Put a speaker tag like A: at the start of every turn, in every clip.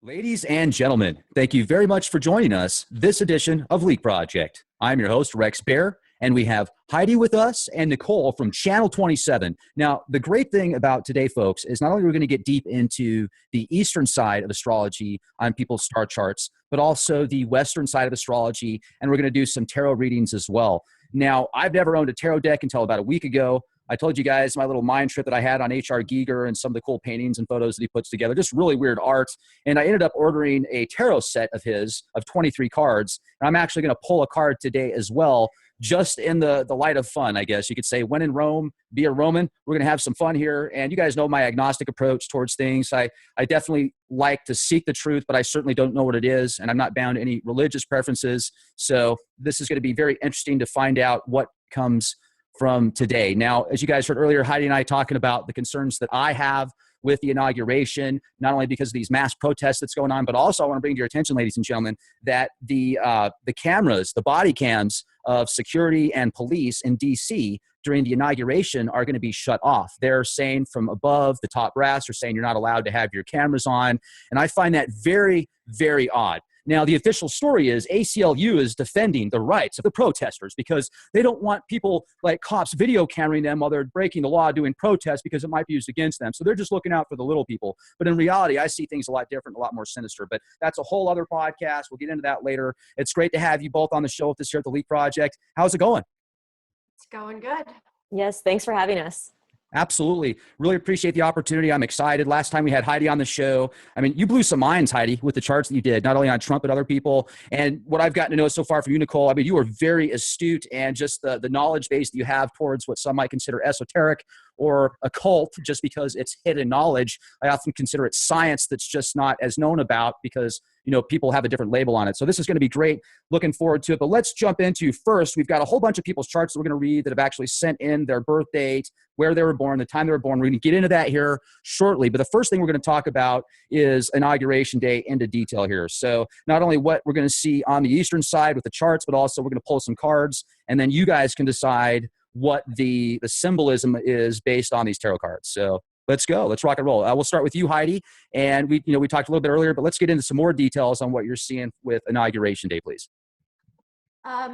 A: Ladies and gentlemen, thank you very much for joining us this edition of Leak Project. I'm your host, Rex Bear, and we have Heidi with us and Nicole from Channel 27. Now, the great thing about today, folks, is not only are we going to get deep into the Eastern side of astrology on people's star charts, but also the Western side of astrology, and we're going to do some tarot readings as well. Now, I've never owned a tarot deck until about a week ago. I told you guys my little mind trip that I had on H.R. Giger and some of the cool paintings and photos that he puts together, just really weird art. And I ended up ordering a tarot set of his of 23 cards. And I'm actually going to pull a card today as well, just in the light of fun, I guess you could say. When in Rome, be a Roman. We're going to have some fun here. And you guys know my agnostic approach towards things. I definitely like to seek the truth, but I certainly don't know what it is. And I'm not bound to any religious preferences. So this is going to be very interesting to find out what comes from today. Now, as you guys heard earlier, Heidi and I talking about the concerns that I have with the inauguration, not only because of these mass protests that's going on, but also I want to bring to your attention, ladies and gentlemen, that the cameras, the body cams of security and police in DC during the inauguration are going to be shut off. They're saying from above, the top brass are saying you're not allowed to have your cameras on. And I find that very, very odd. Now, the official story is ACLU is defending the rights of the protesters because they don't want people like cops video cammering them while they're breaking the law doing protests because it might be used against them. So they're just looking out for the little people. But in reality, I see things a lot different, a lot more sinister. But that's a whole other podcast. We'll get into that later. It's great to have you both on the show with us here at the Leak Project. How's it going?
B: It's going good.
C: Yes, thanks for having us.
A: Absolutely. Really appreciate the opportunity. I'm excited. Last time we had Heidi on the show, I mean, you blew some minds, Heidi, with the charts that you did, not only on Trump, but other people. And what I've gotten to know so far from you, Nicole, I mean, you are very astute, and just the knowledge base that you have towards what some might consider esoteric or occult, just because it's hidden knowledge. I often consider it science that's just not as known about because, you know, people have a different label on it. So this is going to be great. Looking forward to it. But let's jump into first. We've got a whole bunch of people's charts that we're going to read that have actually sent in their birth date, where they were born, the time they were born. We're going to get into that here shortly. But the first thing we're going to talk about is Inauguration Day into detail here. So not only what we're going to see on the Eastern side with the charts, but also we're going to pull some cards, and then you guys can decide what the symbolism is based on these tarot cards. So let's go. Let's rock and roll. We'll start with you, Heidi. And we talked a little bit earlier, but let's get into some more details on what you're seeing with Inauguration Day, please.
B: Are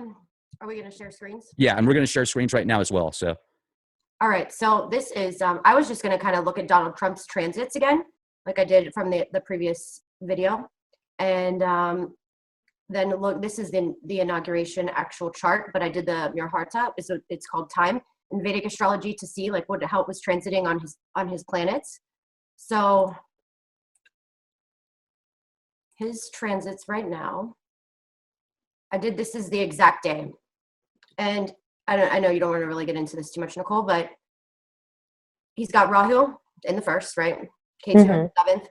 B: we going to share screens?
A: Yeah, and we're going to share screens right now as well. So.
B: All right. So this is, I was just going to kind of look at Donald Trump's transits again, like I did from the previous video. And then look, this is the inauguration actual chart, but I did the Mirharta. It's called time in Vedic astrology to see like how it was transiting on his planets. So his transits right now, this is the exact day. And I know you don't want to really get into this too much, Nicole, but he's got Rahu in the first, right? Ketu in the seventh.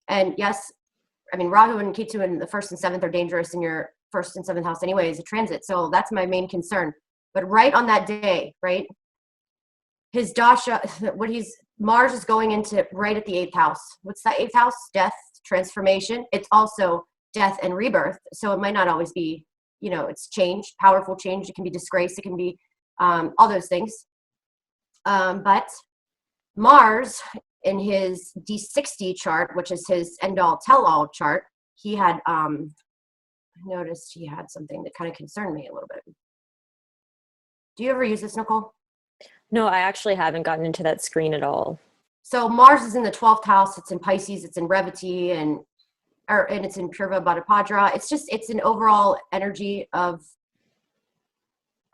B: And yes, I mean, Rahu and Ketu in the first and seventh are dangerous in your first and seventh house anyway as a transit. So that's my main concern. But right on that day, right, his dasha, Mars is going into right at the eighth house. What's that eighth house? Death, transformation. It's also death and rebirth. So it might not always be, it's change, powerful change. It can be disgrace. It can be all those things. But Mars in his D60 chart, which is his end-all tell-all chart, he had, I noticed he had something that kind of concerned me a little bit. Do you ever use this, Nicole?
C: No, I actually haven't gotten into that screen at all.
B: So Mars is in the 12th house. It's in Pisces. It's in Revati and it's in Purva Bhattapadra. It's an overall energy of,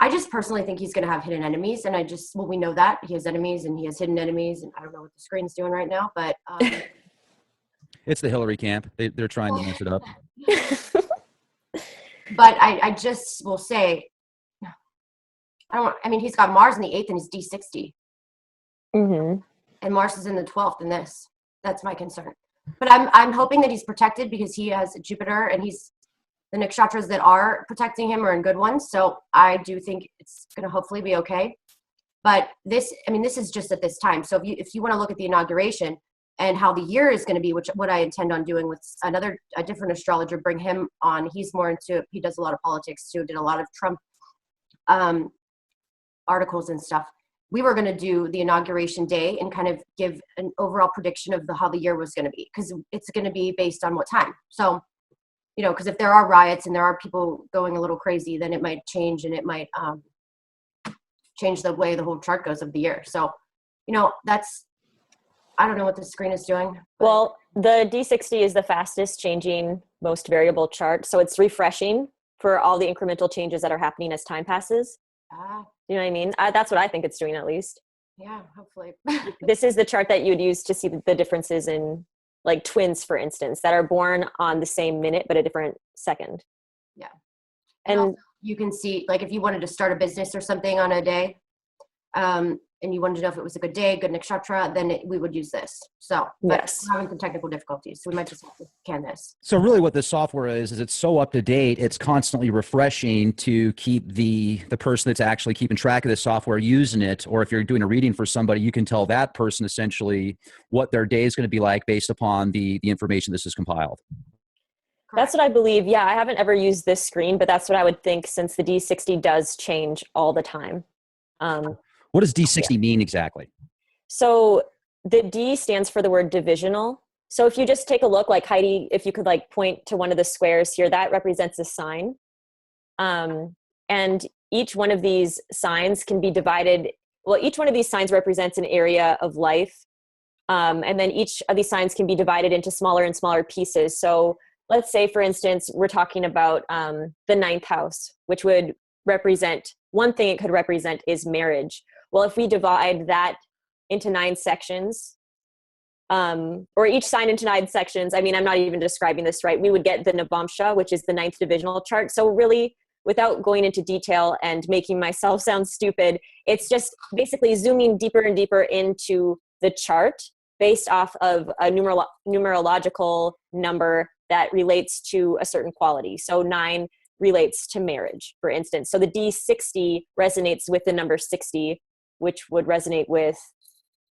B: I just personally think he's going to have hidden enemies. And we know that he has enemies and he has hidden enemies. And I don't know what the screen's doing right now, but.
A: It's the Hillary camp. They're trying to mess it up.
B: But I just will say, he's got Mars in the 8th and he's D60.
C: Mm-hmm.
B: And Mars is in the 12th in this. That's my concern. But I'm hoping that he's protected because he has Jupiter and the nakshatras that are protecting him are in good ones. So I do think it's going to hopefully be okay. But this is just at this time. So if you want to look at the inauguration and how the year is going to be, what I intend on doing with a different astrologer, bring him on. He's more into, he does a lot of politics too, did a lot of Trump articles and stuff. we were going to do the inauguration day and kind of give an overall prediction of how the year was going to be, because it's going to be based on what time. So, you know, because if there are riots and there are people going a little crazy, then it might change, and it might change the way the whole chart goes of the year. So, you know, I don't know what the screen is doing.
C: Well, the D60 is the fastest changing most variable chart. So it's refreshing for all the incremental changes that are happening as time passes. You know what I mean? That's what I think it's doing, at least.
B: Yeah, hopefully.
C: This is the chart that you'd use to see the differences in, like, twins, for instance, that are born on the same minute but a different second.
B: Yeah.
C: And
B: also, you can see, like, if you wanted to start a business or something on a day, and you wanted to know if it was a good day, good nakshatra, then we would use this. So, but
C: yes,
B: we're having some technical difficulties, so we might just have to scan this.
A: So really what this software is it's so up to date, it's constantly refreshing to keep the person that's actually keeping track of this software using it. Or if you're doing a reading for somebody, you can tell that person essentially what their day is going to be like based upon the information this is compiled.
C: That's what I believe. Yeah, I haven't ever used this screen, but that's what I would think, since the D60 does change all the time.
A: What does D60 mean exactly?
C: So the D stands for the word divisional. So if you just take a look, like, Heidi, if you could, like, point to one of the squares here, that represents a sign. And each one of these signs can be divided. Well, each one of these signs represents an area of life. And then each of these signs can be divided into smaller and smaller pieces. So let's say, for instance, we're talking about the ninth house, which would represent, one thing it could represent is marriage. Well, if we divide that into 9 sections, or each sign into 9 sections, I mean, I'm not even describing this right, we would get the Navamsha, which is the 9th divisional chart. So really, without going into detail and making myself sound stupid, it's just basically zooming deeper and deeper into the chart based off of a numerological number that relates to a certain quality. So 9 relates to marriage, for instance. So the D60 resonates with the number 60, which would resonate with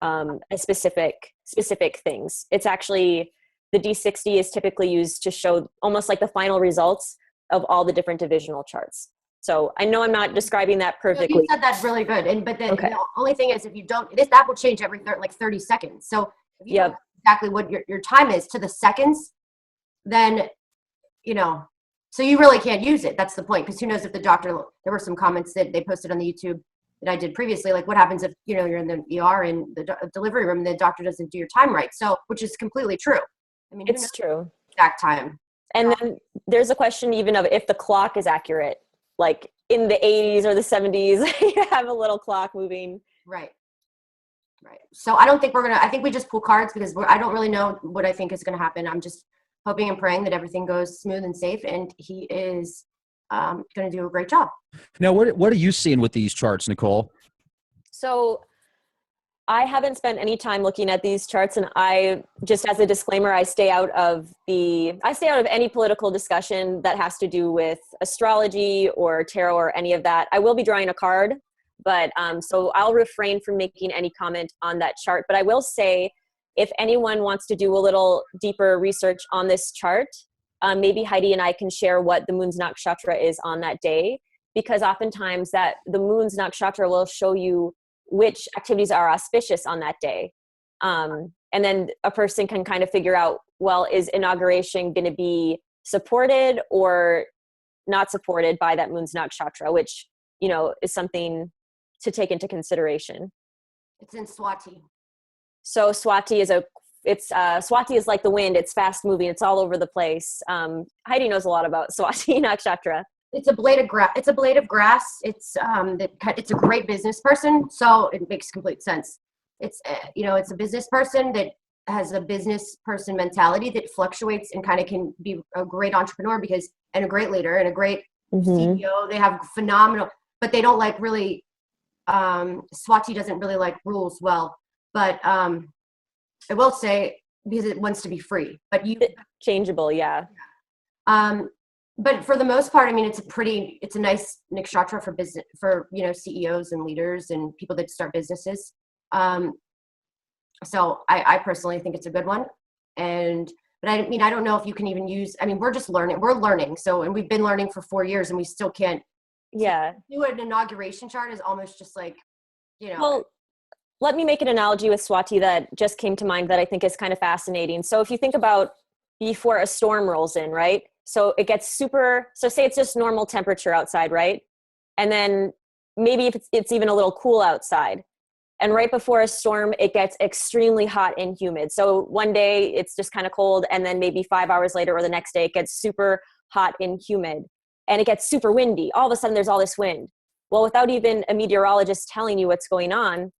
C: a specific things. It's actually, the D60 is typically used to show almost like the final results of all the different divisional charts. So I know I'm not describing that perfectly.
B: No, you said that really good. But
C: Okay.
B: the only thing is, if you don't, that will change every 30 seconds. So if you don't know exactly what your time is to the seconds, then, you know, so you really can't use it. That's the point. Because who knows if the doctor, there were some comments that they posted on the YouTube that I did previously, like, what happens if, you know, you're in the ER in the delivery room and the doctor doesn't do your time right? So, which is completely true. I mean,
C: it's true.
B: Exact time.
C: And then there's a question even of if the clock is accurate, like in the 80s or the 70s, you have a little clock moving.
B: Right. So I don't think I think we just pull cards, because I don't really know what I think is going to happen. I'm just hoping and praying that everything goes smooth and safe, and he is going to do a great job.
A: Now, what are you seeing with these charts, Nicole?
C: So I haven't spent any time looking at these charts, and I just, as a disclaimer, I stay out of any political discussion that has to do with astrology or tarot or any of that. I will be drawing a card, but so I'll refrain from making any comment on that chart. But I will say, if anyone wants to do a little deeper research on this chart, maybe Heidi and I can share what the moon's nakshatra is on that day, because oftentimes that the moon's nakshatra will show you which activities are auspicious on that day. And then a person can kind of figure out, well, is inauguration going to be supported or not supported by that moon's nakshatra, which, you know, is something to take into consideration.
B: It's in Swati.
C: So Swati is like the wind. It's fast moving. It's all over the place. Heidi knows a lot about Swati nakshatra.
B: It's a blade of grass. It's a great business person. So it makes complete sense. It's it's a business person that has a business person mentality that fluctuates and kind of can be a great entrepreneur and a great leader and a great CEO. They have phenomenal, but they don't like really. Swati doesn't really like rules well, but I will say, because it wants to be free, but
C: changeable, yeah.
B: But for the most part, I mean, it's a nice nakshatra for business, for, CEOs and leaders and people that start businesses. So I personally think it's a good one. But I mean, I don't know if you can even use, I mean, we're learning. So, and we've been learning for 4 years and we still can't.
C: Yeah.
B: Do an inauguration chart is almost just like you know.
C: Well, let me make an analogy with Swati that just came to mind that I think is kind of fascinating. So if you think about before a storm rolls in, right? So it gets so say it's just normal temperature outside, right? And then maybe if it's even a little cool outside. And right before a storm, it gets extremely hot and humid. So one day it's just kind of cold, and then maybe 5 hours later or the next day it gets super hot and humid, and it gets super windy. All of a sudden there's all this wind. Well, without even a meteorologist telling you what's going on,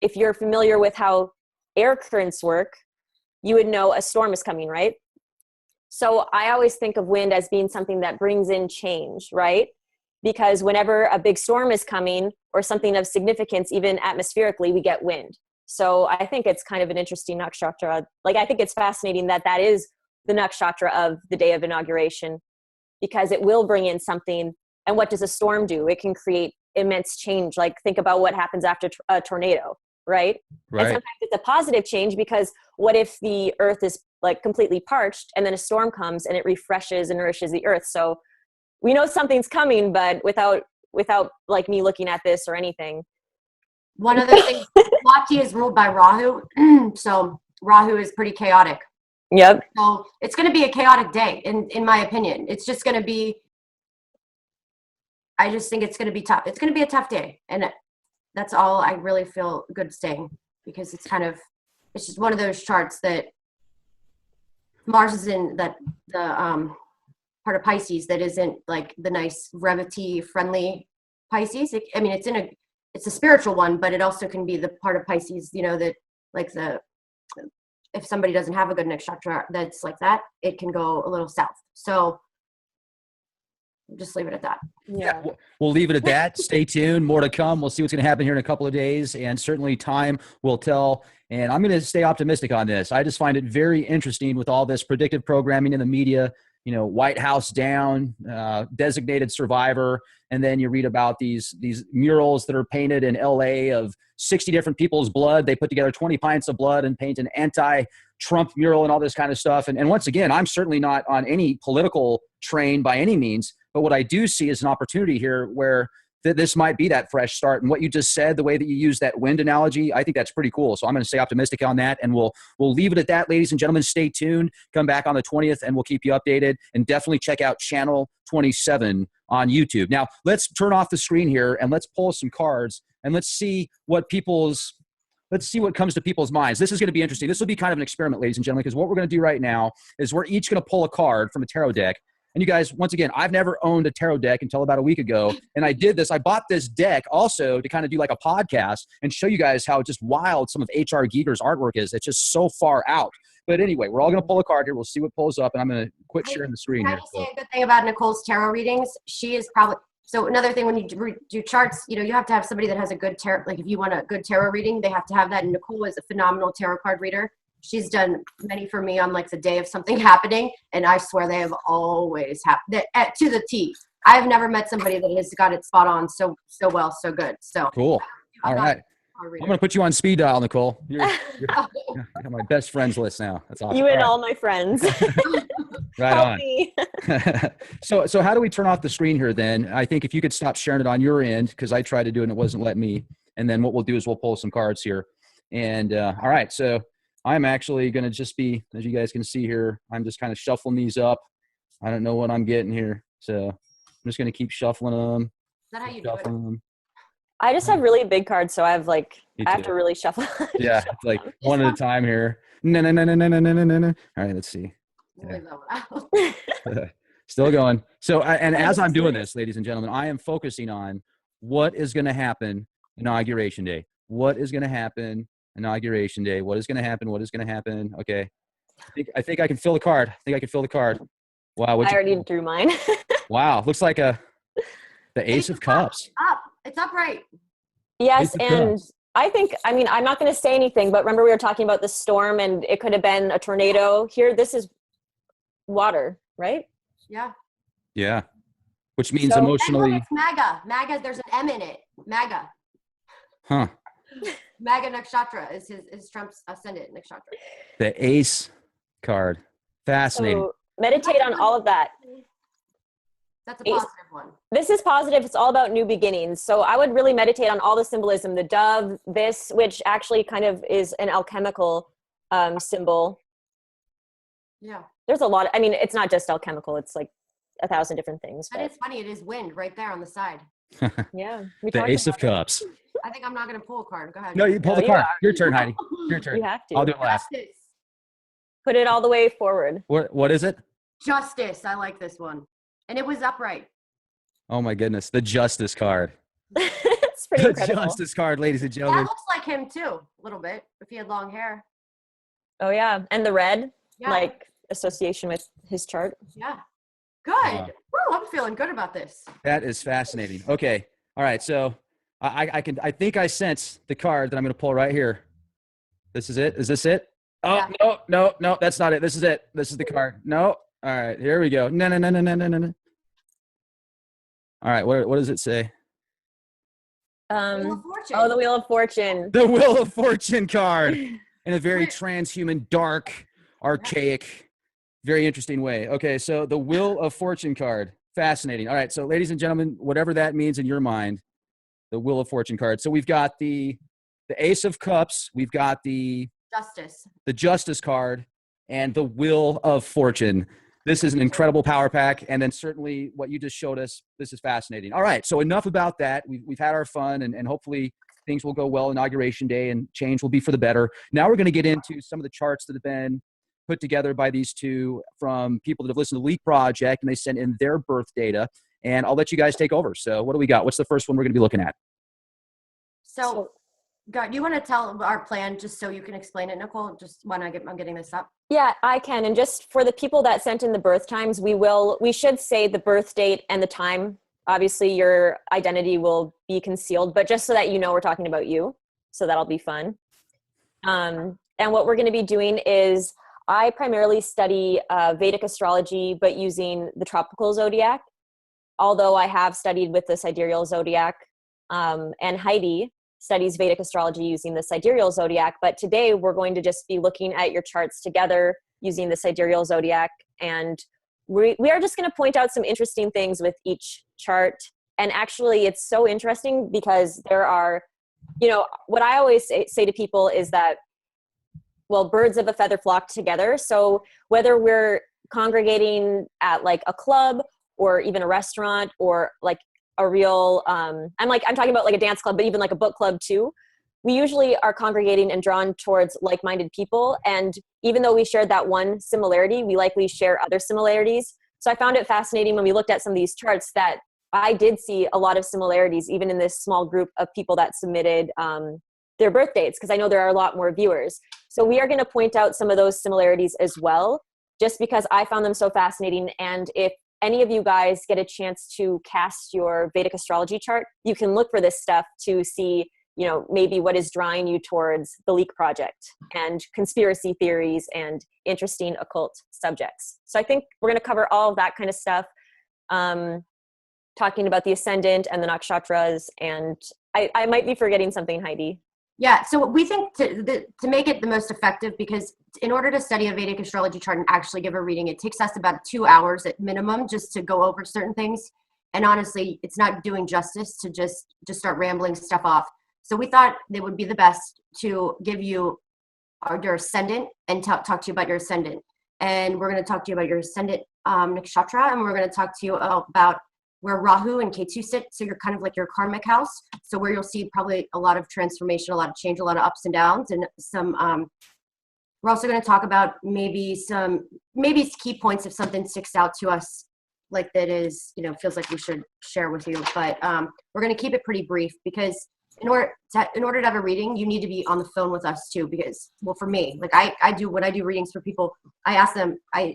C: if you're familiar with how air currents work, you would know a storm is coming, right? So I always think of wind as being something that brings in change, right? Because whenever a big storm is coming or something of significance, even atmospherically, we get wind. So I think it's kind of an interesting nakshatra. Like, I think it's fascinating that that is the nakshatra of the day of inauguration, because it will bring in something. And what does a storm do? It can create immense change. Like, think about what happens after a tornado, right? And sometimes it's a positive change, because what if the earth is like completely parched and then a storm comes and it refreshes and nourishes the earth? So we know something's coming, but without like me looking at this or anything.
B: One other thing, Swati is ruled by Rahu. So Rahu is pretty chaotic.
C: Yep.
B: So it's going to be a chaotic day, in my opinion. It's just going to be, I just think it's going to be tough. It's going to be a tough day. And that's all I really feel good saying, because it's just one of those charts that Mars is in the part of Pisces that isn't like the nice brevity friendly Pisces. It's a spiritual one, but it also can be the part of Pisces, that like if somebody doesn't have a good nakshatra that's like that, it can go a little south. So just leave it at that.
C: Yeah.
A: We'll leave it at that. Stay tuned. More to come. We'll see what's going to happen here in a couple of days, and certainly time will tell. And I'm going to stay optimistic on this. I just find it very interesting with all this predictive programming in the media, White House down, designated survivor. And then you read about these murals that are painted in LA of 60 different people's blood. They put together 20 pints of blood and paint an anti-Trump mural and all this kind of stuff. And once again, I'm certainly not on any political train by any means, but what I do see is an opportunity here where this might be that fresh start. And what you just said, the way that you use that wind analogy, I think that's pretty cool. So I'm going to stay optimistic on that, and we'll leave it at that, ladies and gentlemen. Stay tuned. Come back on the 20th, and we'll keep you updated. And definitely check out Channel 27 on YouTube. Now, let's turn off the screen here, and let's pull some cards, and let's see what comes to people's minds. This is going to be interesting. This will be kind of an experiment, ladies and gentlemen, because what we're going to do right now is we're each going to pull a card from a tarot deck. And you guys, once again, I've never owned a tarot deck until about a week ago. And I did this. I bought this deck also to kind of do like a podcast and show you guys how just wild some of H.R. Giger's artwork is. It's just so far out. But anyway, we're all going to pull a card here. We'll see what pulls up. And I'm going to quit sharing the screen here.
B: Can I say a good thing about Nicole's tarot readings? She is probably, so another thing when you do charts, you have to have somebody that has a good tarot. Like if you want a good tarot reading, they have to have that. And Nicole is a phenomenal tarot card reader. She's done many for me on like the day of something happening, and I swear they have always happened to the T. I have never met somebody that has got it spot on so well, so good. So
A: cool. All right. I'm going to put you on speed dial, Nicole. You're on my best friends list now. That's awesome.
C: You and all my friends.
A: Right
C: Help
A: on.
C: me.
A: So how do we turn off the screen here then? I think if you could stop sharing it on your end, because I tried to do it and it wasn't letting me. And then what we'll do is we'll pull some cards here. And all right, so I'm actually going to just be, as you guys can see here, I'm just kind of shuffling these up. I don't know what I'm getting here. So I'm just going to keep shuffling them.
B: Is that how you do it?
C: I just have really big cards, so I have I have to really shuffle.
A: Yeah,
C: shuffle
A: like
C: them.
A: one at a time here. No. All right, let's see. Still going. So, as I'm doing this, ladies and gentlemen, I am focusing on what is going to happen Inauguration Day. What is going to happen Inauguration Day? What is going to happen? What is going to happen? Okay. I think I can fill the card. Wow.
C: I already drew mine.
A: Wow. Looks like the Ace of Cups.
B: Up. It's upright.
C: Yes, and I'm not going to say anything, but remember we were talking about the storm and it could have been a tornado. Here, this is water, right?
B: Yeah.
A: Yeah. Which means emotionally.
B: It's MAGA. MAGA, there's an M in it. MAGA.
A: Huh.
B: MAGA nakshatra is Trump's ascendant nakshatra.
A: The Ace card. Fascinating.
C: So meditate on all of that.
B: That's a positive one.
C: This is positive. It's all about new beginnings. So I would really meditate on all the symbolism, the dove, this, which actually kind of is an alchemical symbol.
B: Yeah.
C: There's a lot. I mean, it's not just alchemical. It's like 1,000 different things.
B: But it's funny. It is wind right there on the side.
C: Yeah.
A: The Ace of Cups.
B: I think I'm not going to pull a card. Go ahead.
A: No, you pull the
C: you
A: card.
C: are.
A: Your turn, Heidi. Your turn.
C: You have to.
A: I'll do it last.
B: Justice.
C: Put it all the way forward.
A: What is it?
B: Justice. I like this one. And it was upright.
A: Oh my goodness. The Justice card.
C: It's pretty
A: The
C: incredible.
A: Justice card, ladies and
B: That
A: gentlemen.
B: looks like him too, a little bit, if he had long hair.
C: Oh yeah. And the red,
B: Yeah.
C: like association with his chart.
B: Yeah. Good. Woo, I'm feeling good about this.
A: That is fascinating. Okay. All right. So I think I sense the card that I'm going to pull right here. This is it. Is this it? Oh,
B: Yeah.
A: no, that's not it. This is it. This is the card. No. All right. Here we go. No. All right. What does it say?
B: Wheel of Fortune.
C: Oh, the Wheel of Fortune.
A: The Wheel of Fortune card in a very transhuman, dark, archaic, very interesting way. Okay. So the Wheel of Fortune card. Fascinating. All right. So ladies and gentlemen, whatever that means in your mind, the Wheel of Fortune card. So we've got the Ace of Cups. We've got the Justice card and the Wheel of Fortune. This is an incredible power pack. And then certainly what you just showed us, this is fascinating. All right. So enough about that. We've had our fun and hopefully things will go well Inauguration Day and change will be for the better. Now we're going to get into some of the charts that have been put together by these two from people that have listened to the Leak Project, and they sent in their birth data. And I'll let you guys take over. So what do we got? What's the first one we're going to be looking at?
B: So, God, do you want to tell our plan just so you can explain it, Nicole? Just when I'm getting this up.
C: Yeah, I can. And just for the people that sent in the birth times, we should say the birth date and the time. Obviously, your identity will be concealed, but just so that you know we're talking about you. So that'll be fun. And what we're going to be doing is I primarily study Vedic astrology, but using the tropical zodiac, although I have studied with the sidereal zodiac, and Heidi studies Vedic astrology using the sidereal zodiac. But today we're going to just be looking at your charts together using the sidereal zodiac. And we are just going to point out some interesting things with each chart. And actually it's so interesting because there are, what I always say to people is that, well, birds of a feather flock together. So whether we're congregating at like a club or even a restaurant or like a real, I'm talking about like a dance club, but even like a book club too, we usually are congregating and drawn towards like-minded people. And even though we shared that one similarity, we likely share other similarities. So I found it fascinating when we looked at some of these charts that I did see a lot of similarities, even in this small group of people that submitted their birth dates, because I know there are a lot more viewers. So we are going to point out some of those similarities as well, just because I found them so fascinating. And if any of you guys get a chance to cast your Vedic astrology chart, you can look for this stuff to see, maybe what is drawing you towards the Leak Project and conspiracy theories and interesting occult subjects. So I think we're going to cover all of that kind of stuff, talking about the ascendant and the nakshatras. And I might be forgetting something, Heidi.
B: Yeah, so we think to make it the most effective, because in order to study a Vedic astrology chart and actually give a reading, it takes us about 2 hours at minimum just to go over certain things. And honestly, it's not doing justice to just start rambling stuff off. So we thought it would be the best to give you your ascendant and talk to you about your ascendant. And we're going to talk to you about your ascendant nakshatra, and we're going to talk to you about where Rahu and Ketu sit. So you're kind of like your karmic house. So where you'll see probably a lot of transformation, a lot of change, a lot of ups and downs, and some, we're also going to talk about maybe key points if something sticks out to us like that is, feels like we should share with you. But we're going to keep it pretty brief because in order to have a reading, you need to be on the phone with us too, because, well, for me, like I do, when I do readings for people, I ask them, I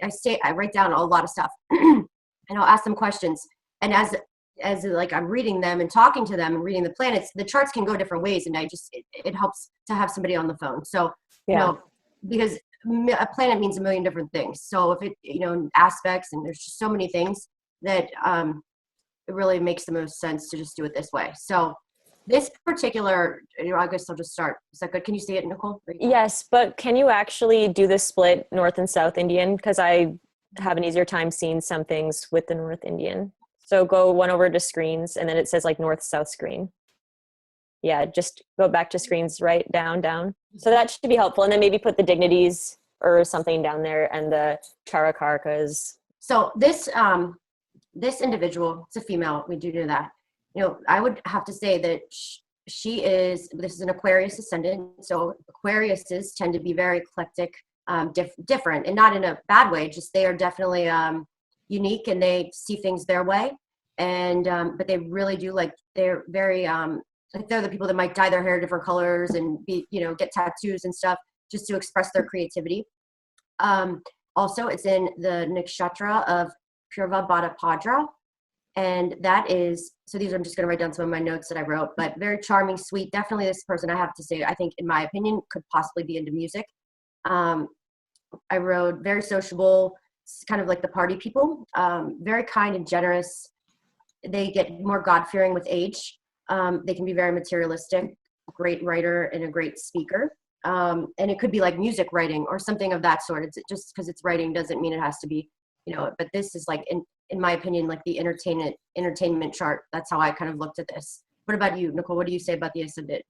B: write down a lot of stuff and I'll ask them questions. And as like I'm reading them and talking to them and reading the planets, the charts can go different ways. And it helps to have somebody on the phone. So, because a planet means a million different things. So if it, aspects, and there's just so many things that it really makes the most sense to just do it this way. So this particular, I guess I'll just start. Is that good? Can you see it, Nicole?
C: Yes, but can you actually do the split North and South Indian? Because I have an easier time seeing some things with the North Indian. So go one over to screens, and then it says like north, south screen. Yeah, just go back to screens, right, down, down. So that should be helpful. And then maybe put the dignities or something down there and the charakarkas.
B: So this individual, it's a female, we do that. You know, I would have to say that this is an Aquarius ascendant. So Aquariuses tend to be very eclectic, different, and not in a bad way, just they are definitely unique and they see things their way. And, but they really do, like, they're very, like they're the people that might dye their hair different colors and be, you know, get tattoos and stuff just to express their creativity. Also, it's in the nakshatra of Purva Bhadra, and that is, so these are, I'm just going to write down some of my notes that I wrote, but very charming, sweet. Definitely this person, I have to say, I think, in my opinion, could possibly be into music. I wrote very sociable, kind of like the party people, very kind and generous. They get more God-fearing with age. They can be very materialistic, great writer and a great speaker. And it could be like music writing or something of that sort. It's just because it's writing doesn't mean it has to be, you know, but this is like, in my opinion, like the entertainment chart. That's how I kind of looked at this. What about you, Nicole? What do you say about the ascendant?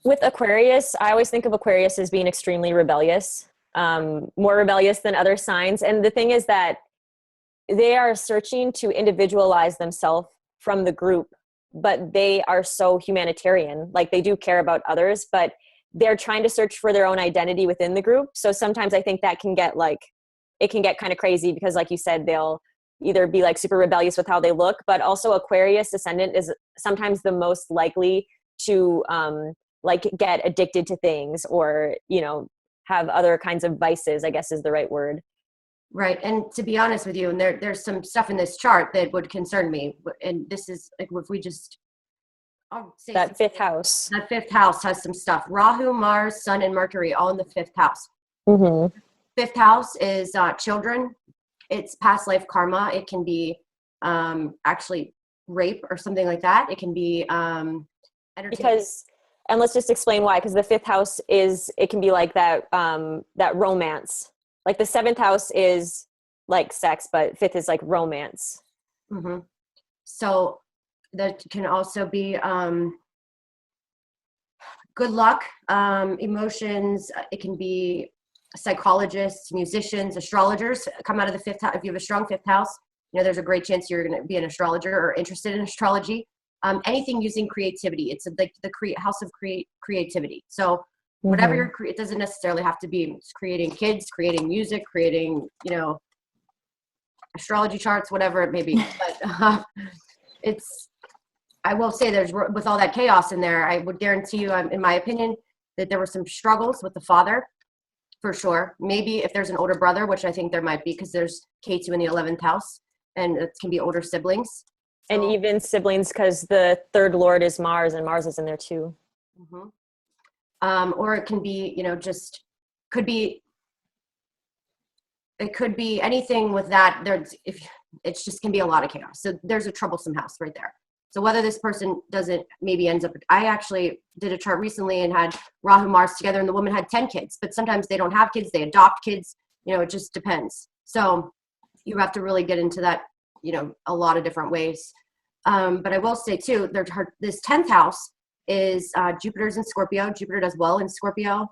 C: With Aquarius, I always think of Aquarius as being extremely rebellious, more rebellious than other signs. And the thing is that they are searching to individualize themselves from the group, but they are so humanitarian. Like, they do care about others, but they're trying to search for their own identity within the group. So sometimes I think that can get it can get kind of crazy because, like you said, they'll either be like super rebellious with how they look, but also Aquarius ascendant is sometimes the most likely to like get addicted to things or, you know, have other kinds of vices, I guess is the right word.
B: Right. And to be honest with you, and there's some stuff in this chart that would concern me. And this is like, if we just, I'll say
C: that fifth house.
B: That fifth house has some stuff. Rahu, Mars, Sun, and Mercury, all in the fifth house.
C: Mm-hmm.
B: Fifth house is children. It's past life karma. It can be actually rape or something like that. It can be
C: because, and let's just explain why. Because the fifth house it can be like that that romance. Like the seventh house is like sex, but fifth is like romance.
B: Mm-hmm. So that can also be good luck, emotions. It can be psychologists, musicians, astrologers come out of the fifth house. If you have a strong fifth house, you know, there's a great chance you're going to be an astrologer or interested in astrology. Anything using creativity. It's like the house of creativity. So whatever you're it doesn't necessarily have to be creating kids, creating music, creating, you know, astrology charts, whatever it may be. But I will say there's, with all that chaos in there, I would guarantee you, in my opinion, that there were some struggles with the father, for sure. Maybe if there's an older brother, which I think there might be, because there's K2 in the 11th house, and it can be older siblings. So,
C: and even siblings, because the third lord is Mars, and Mars is in there too.
B: Mm-hmm. Or it can be, you know, it could be anything with that. It's just can be a lot of chaos. So there's a troublesome house right there. So whether this person maybe ends up, I actually did a chart recently and had Rahu Mars together, and the woman had 10 kids, but sometimes they don't have kids, they adopt kids, you know, it just depends. So you have to really get into that, you know, a lot of different ways. But I will say too, this 10th house is Jupiter's in Scorpio. Jupiter does well in Scorpio.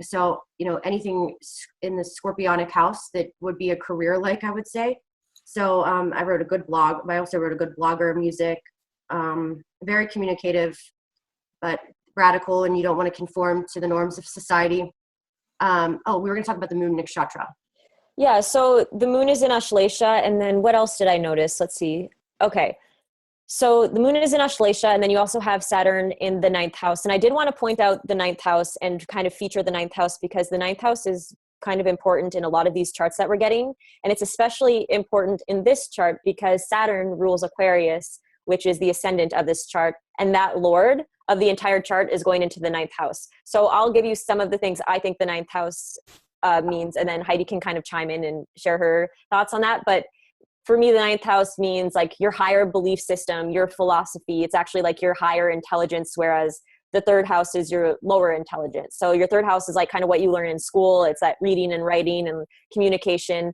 B: So, you know, anything in the Scorpionic house that would be a career, like I would say. So I wrote a good blog. I also wrote a good blogger, music, very communicative, but radical, and you don't want to conform to the norms of society. We were going to talk about the moon nakshatra.
C: Yeah, so the moon is in Ashlesha, and then what else did I notice? Let's see. Okay, so the moon is in Ashlesha, and then you also have Saturn in the 9th house. And I did want to point out the 9th house and kind of feature the 9th house, because the 9th house is kind of important in a lot of these charts that we're getting. And it's especially important in this chart because Saturn rules Aquarius, which is the ascendant of this chart. And that lord of the entire chart is going into the 9th house. So I'll give you some of the things I think the 9th house means, and then Heidi can kind of chime in and share her thoughts on that. But for me, the 9th house means like your higher belief system, your philosophy. It's actually like your higher intelligence, whereas the 3rd house is your lower intelligence. So your 3rd house is like kind of what you learn in school. It's that reading and writing and communication.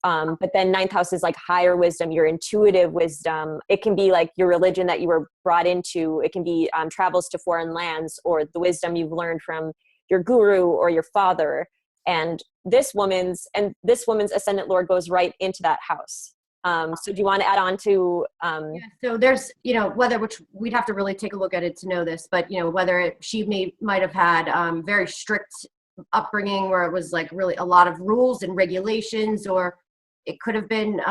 C: But then ninth house is like higher wisdom, your intuitive wisdom. It can be like your religion that you were brought into. It can be travels to foreign lands, or the wisdom you've learned from your guru or your father. And this woman's ascendant lord goes right into that house. So do you want to add on to?
B: Yeah, so there's, whether, which we'd have to really take a look at it to know this, but whether she might have had very strict upbringing where it was like really a lot of rules and regulations, or it could have been,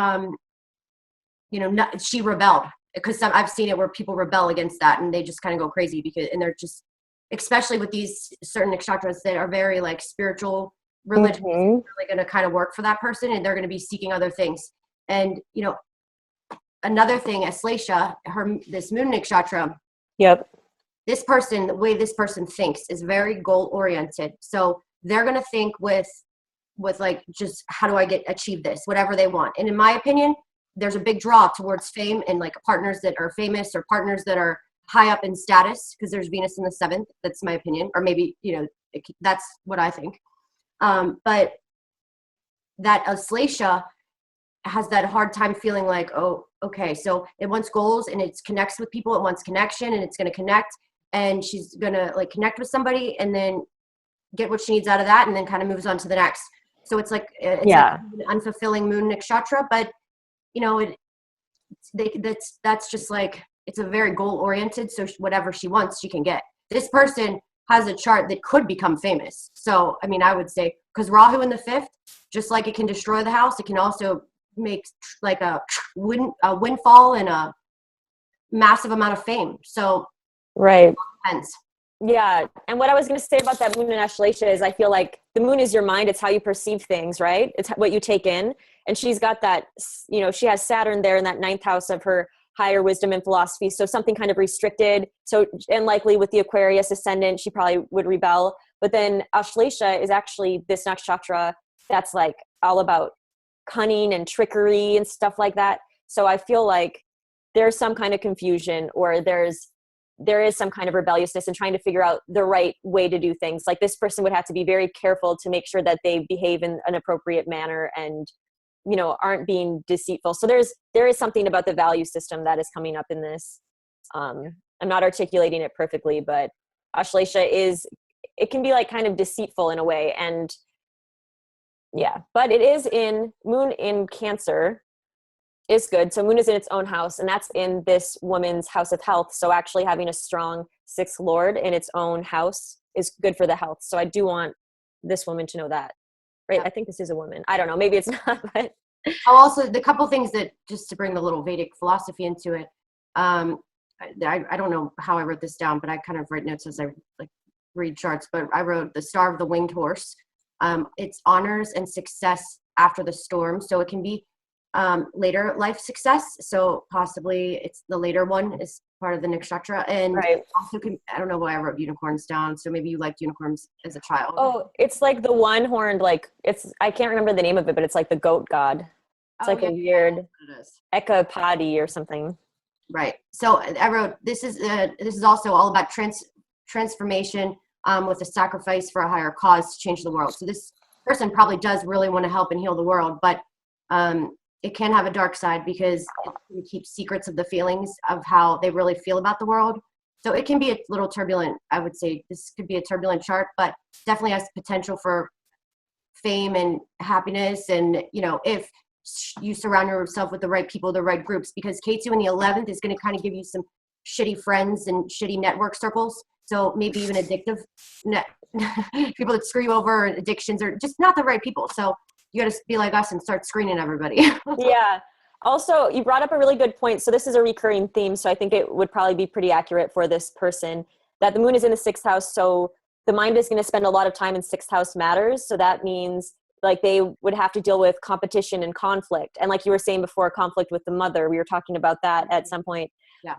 B: she rebelled, because I've seen it where people rebel against that and they just kind of go crazy and they're just, especially with these certain nakshatras that are very like spiritual, religious, really going to kind of work for that person, and they're going to be seeking other things. And another thing, Aslesha, this moon nakshatra.
C: Yep.
B: This person, the way this person thinks is very goal oriented. So they're going to think with like, just how do I achieve this, whatever they want. And in my opinion, there's a big draw towards fame and like partners that are famous or partners that are high up in status, because there's Venus in the 7th. That's my opinion. Or maybe, that's what I think. But that Aslesha has that hard time feeling like, oh, okay, so it wants goals and it connects with people. It wants connection and it's going to connect, and she's going to like connect with somebody and then get what she needs out of that, and then kind of moves on to the next. So it's like, like an unfulfilling moon nakshatra, but that's just like, it's a very goal oriented. So whatever she wants, she can get. This person has a chart that could become famous. So, I mean, I would say, because Rahu in the 5th, just like it can destroy the house, it can also make like a windfall and a massive amount of fame. So,
C: right.
B: It depends.
C: Yeah. And what I was going to say about that moon in Aslesha is I feel like the moon is your mind. It's how you perceive things, right? It's what you take in. And she's got that, she has Saturn there in that 9th house of her higher wisdom and philosophy. So something kind of restricted. So, and likely with the Aquarius ascendant, she probably would rebel. But then Aslesha is actually this nakshatra that's like all about cunning and trickery and stuff like that. So I feel like there's some kind of confusion, or there is some kind of rebelliousness in trying to figure out the right way to do things. Like this person would have to be very careful to make sure that they behave in an appropriate manner and, aren't being deceitful. So there is something about the value system that is coming up in this. I'm not articulating it perfectly, but Aslesha it can be like kind of deceitful in a way. And yeah, but it is moon in Cancer is good. So moon is in its own house, and that's in this woman's house of health. So actually having a strong 6th lord in its own house is good for the health. So I do want this woman to know that, right?
B: Yeah.
C: I think this is a woman. I don't know. Maybe it's not, but.
B: Also, the couple things that, just to bring the little Vedic philosophy into it, I don't know how I wrote this down, but I kind of write notes as I like read charts, but I wrote the star of the winged horse. It's honors and success after the storm. So it can be later life success. So possibly it's the later one is part of the nakshatra. And
C: right.
B: Also I don't know why I wrote unicorns down. So maybe you liked unicorns as a child.
C: Oh, it's like the one horned, like I can't remember the name of it, but it's like the goat god. It's a weird Ekapadi or something.
B: Right. So I wrote, this is also all about transformation with a sacrifice for a higher cause to change the world. So this person probably does really want to help and heal the world, but it can have a dark side because it keeps secrets of the feelings of how they really feel about the world. So it can be a little turbulent. I would say this could be a turbulent chart, but definitely has potential for fame and happiness. And, if you surround yourself with the right people, the right groups, because K2 in the 11th is going to kind of give you some shitty friends and shitty network circles. So maybe even addictive people that screw you over, addictions, or just not the right people. So you got to be like us and start screening everybody.
C: Yeah. Also, you brought up a really good point. So this is a recurring theme. So I think it would probably be pretty accurate for this person that the moon is in the 6th house. So the mind is going to spend a lot of time in 6th house matters. So that means like they would have to deal with competition and conflict. And like you were saying before, conflict with the mother, we were talking about that at some point.
B: Yeah.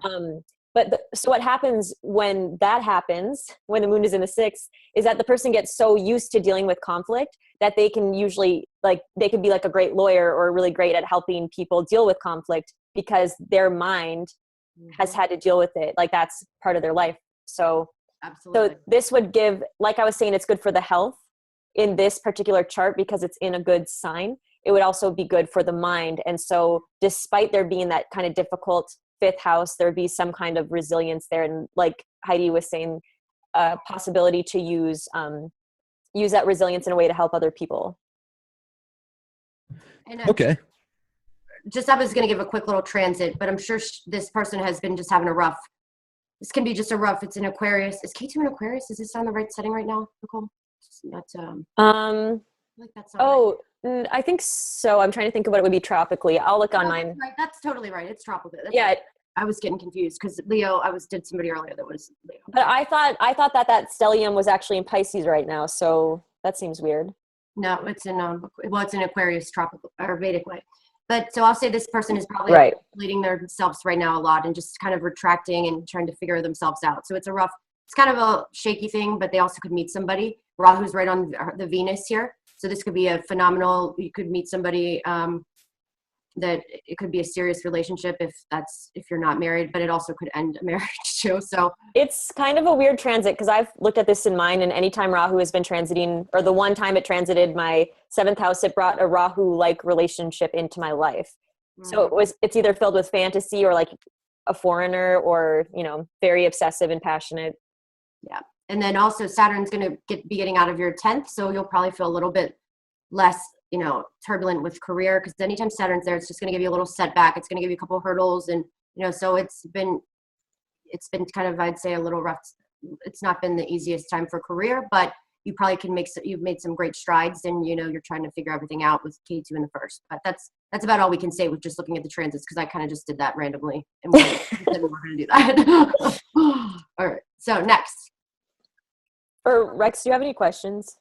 C: So what happens when that happens, when the moon is in the 6th, is that the person gets so used to dealing with conflict that they can usually, like, they could be like a great lawyer or really great at helping people deal with conflict because their mind has had to deal with it. Like that's part of their life. So,
B: absolutely.
C: So this would give, like I was saying, it's good for the health in this particular chart because it's in a good sign. it would also be good for the mind. And so despite there being that kind of difficult fifth house, there'd be some kind of resilience there. And like Heidi was saying, a possibility to use that resilience in a way to help other people.
B: And,
A: Okay.
B: I was going to give a quick little transit, but I'm sure this person has been just having a rough. This can be just a rough. It's an Aquarius. Is K2 an Aquarius? Is this on the right setting right now, Nicole? That's like that's not right.
C: I think so. I'm trying to think of what it would be tropically. I'll look on mine.
B: Right, that's totally right. It's tropical.
C: Yeah.
B: Right. I was getting confused because Leo. Did somebody earlier that was Leo.
C: But I thought that stellium was actually in Pisces right now, so that seems weird.
B: No, it's in it's an Aquarius tropical or Vedic way. But so I'll say this person is probably
C: right.
B: isolating themselves right now a lot and just kind of retracting and trying to figure themselves out. So it's kind of a shaky thing, but they also could meet somebody. Rahu's right on the Venus here. So this could be a phenomenal, you could meet somebody that it could be a serious relationship if you're not married, but it also could end a marriage too. So
C: it's kind of a weird transit because I've looked at this in mine, and anytime Rahu has been transiting, or the one time it transited my 7th house, it brought a Rahu-like relationship into my life. So it's either filled with fantasy or like a foreigner or, very obsessive and passionate.
B: Yeah. And then also Saturn's going to be getting out of your 10th. So you'll probably feel a little bit less, turbulent with career, because anytime Saturn's there, it's just going to give you a little setback. It's going to give you a couple of hurdles. And, so it's been kind of, I'd say, a little rough. It's not been the easiest time for career, but you probably can you've made some great strides, and, you're trying to figure everything out with K2 in the first. But that's about all we can say with just looking at the transits, because I kind of just did that randomly. And we said we were going to do that. All right. So next.
C: Rex, do you have any questions?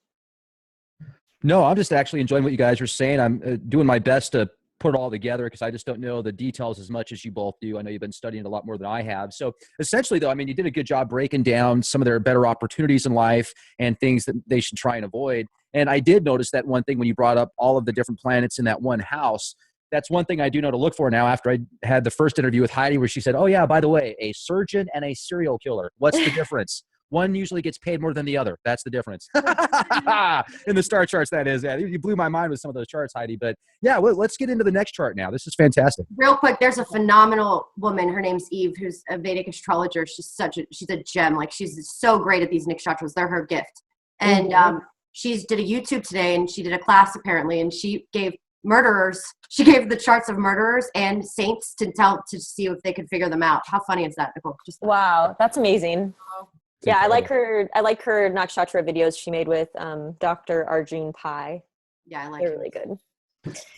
A: No, I'm just actually enjoying what you guys are saying. I'm doing my best to put it all together because I just don't know the details as much as you both do. I know you've been studying it a lot more than I have. So essentially, though, you did a good job breaking down some of their better opportunities in life and things that they should try and avoid. And I did notice that one thing when you brought up all of the different planets in that one house. That's one thing I do know to look for now after I had the first interview with Heidi where she said, oh, yeah, by the way, a surgeon and a serial killer. What's the difference? One usually gets paid more than the other. That's the difference. In the star charts, that is. Yeah, you blew my mind with some of those charts, Heidi. But yeah, let's get into the next chart now. This is fantastic.
B: Real quick, there's a phenomenal woman. Her name's Eve, who's a Vedic astrologer. She's a gem. Like, she's so great at these nakshatras. They're her gift. And she did a YouTube today, and she did a class apparently, and she gave the charts of murderers and saints to see if they could figure them out. How funny is that, Nicole?
C: Wow, that's amazing. Yeah, I like her nakshatra videos she made with Dr. Arjun Pai.
B: Yeah,
C: they're really good.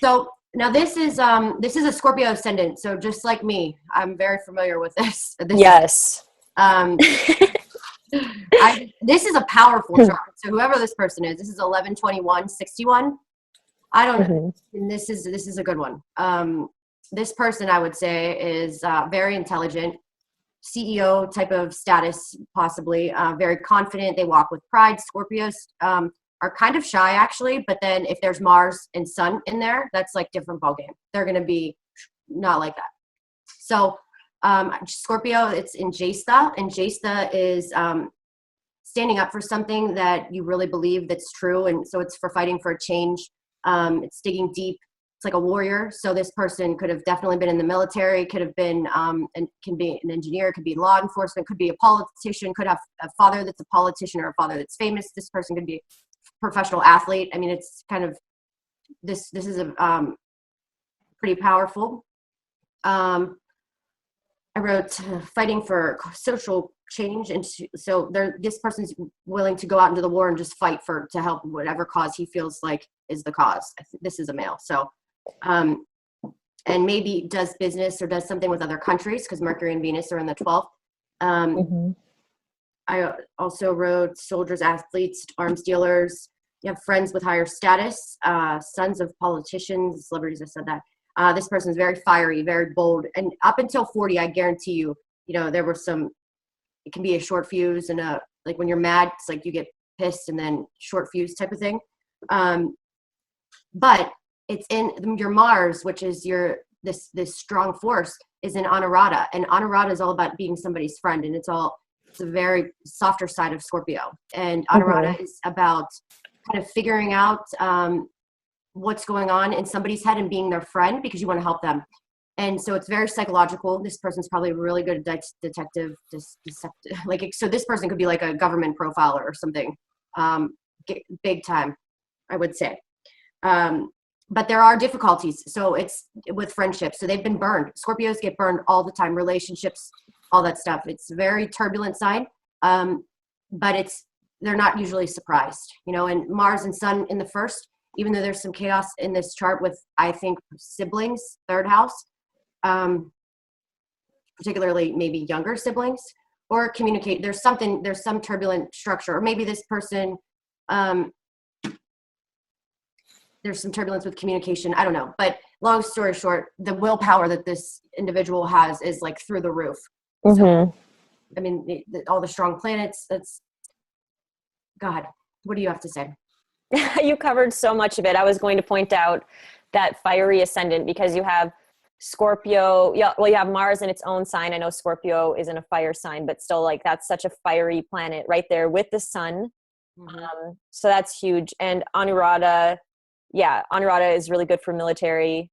B: So now this is a Scorpio ascendant. So just like me, I'm very familiar with this.
C: Yes.
B: This is a powerful chart. So whoever this person is, this is 11/21/61. I don't know. And this is a good one. This person, I would say, is very intelligent. CEO type of status, possibly very confident. They walk with pride. Scorpios are kind of shy, actually, but then if there's Mars and Sun in there, that's like different ballgame. They're going to be not like that. So Scorpio, it's in Jesta, and Jesta is standing up for something that you really believe that's true, and so it's for fighting for a change. It's digging deep. It's like a warrior. So this person could have definitely been in the military, could have been, and can be an engineer, could be law enforcement, could be a politician, could have a father that's a politician or a father that's famous. This person could be a professional athlete. It's kind of, this is a pretty powerful. I wrote fighting for social change. And so this person's willing to go out into the war and just fight to help whatever cause he feels like is the cause. This is a male. So, and maybe does business or does something with other countries because Mercury and Venus are in the 12th. I also wrote soldiers, athletes, arms dealers. You have friends with higher status, sons of politicians, celebrities. I said that. This person's very fiery, very bold. And up until 40, I guarantee you, there were it can be a short fuse and like when you're mad, it's like you get pissed and then short fuse type of thing. But it's in your Mars, which is this strong force, is in Anurata, and Anurata is all about being somebody's friend, and it's a very softer side of Scorpio. And Anurata is about kind of figuring out what's going on in somebody's head and being their friend because you want to help them. And so it's very psychological. This person's probably really good at deceptive. Like, so this person could be like a government profiler or something, big time, I would say. But there are difficulties. So it's with friendships. So they've been burned. Scorpios get burned all the time, relationships, all that stuff. It's a very turbulent sign, but they're not usually surprised, you know. And Mars and Sun in the first, even though there's some chaos in this chart with, I think, siblings, third house, particularly maybe younger siblings, or communicate. There's some turbulent structure, or maybe this person, there's some turbulence with communication. I don't know. But long story short, the willpower that this individual has is like through the roof. So, I mean, all the strong planets, God, what do you have to say?
C: You covered so much of it. I was going to point out that fiery ascendant because you have Scorpio. Yeah, well, you have Mars in its own sign. I know Scorpio isn't a fire sign, but still, like, that's such a fiery planet right there with the sun. So that's huge. And Anuradha is really good for military.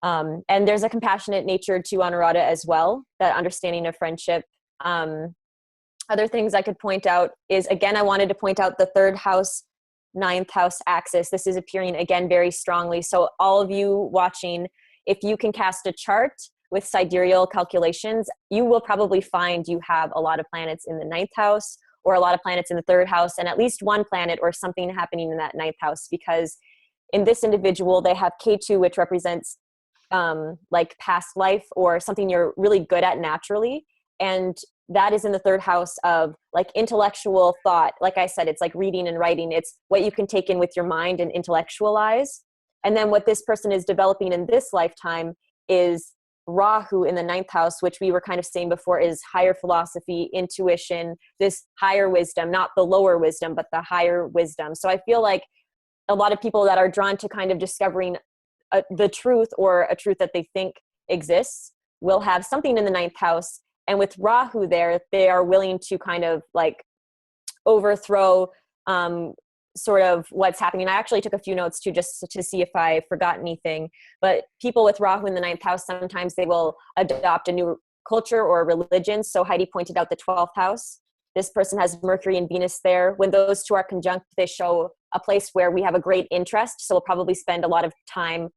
C: And there's a compassionate nature to Anuradha as well, that understanding of friendship. Other things I could point out is, again, I wanted to point out the third house, ninth house axis. This is appearing again very strongly. So all of you watching, if you can cast a chart with sidereal calculations, you will probably find you have a lot of planets in the ninth house or a lot of planets in the third house, and at least one planet or something happening in that ninth house, because in this individual, they have K2, which represents like past life or something you're really good at naturally. And that is in the third house of like intellectual thought. Like I said, it's like reading and writing. It's what you can take in with your mind and intellectualize. And then what this person is developing in this lifetime is Rahu in the ninth house, which we were kind of saying before is higher philosophy, intuition, this higher wisdom, not the lower wisdom, but the higher wisdom. So I feel like a lot of people that are drawn to kind of discovering the truth or a truth that they think exists will have something in the ninth house. And with Rahu there, they are willing to kind of like overthrow sort of what's happening. I actually took a few notes too, just to see if I forgot anything. But people with Rahu in the ninth house, sometimes they will adopt a new culture or religion. So Heidi pointed out the 12th house. This person has Mercury and Venus there. When those two are conjunct, they show a place where we have a great interest. So we'll probably spend a lot of time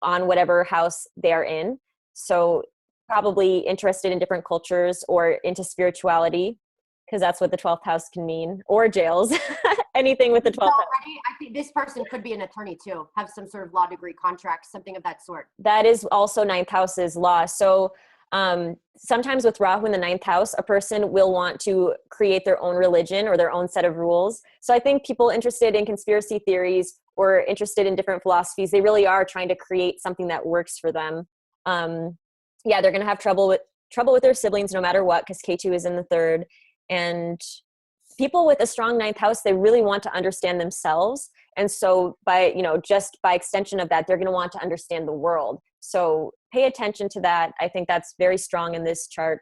C: on whatever house they're in. So probably interested in different cultures or into spirituality, because that's what the 12th house can mean, or jails, anything with the 12th house.
B: I think this person could be an attorney too, have some sort of law degree, contract, something of that sort.
C: That is also ninth house's law. So sometimes with Rahu in the ninth house, a person will want to create their own religion or their own set of rules. So I think people interested in conspiracy theories or interested in different philosophies, they really are trying to create something that works for them. They're going to have trouble with their siblings no matter what, because K2 is in the third. And people with a strong ninth house, they really want to understand themselves. And so just by extension of that, they're going to want to understand the world. So pay attention to that. I think that's very strong in this chart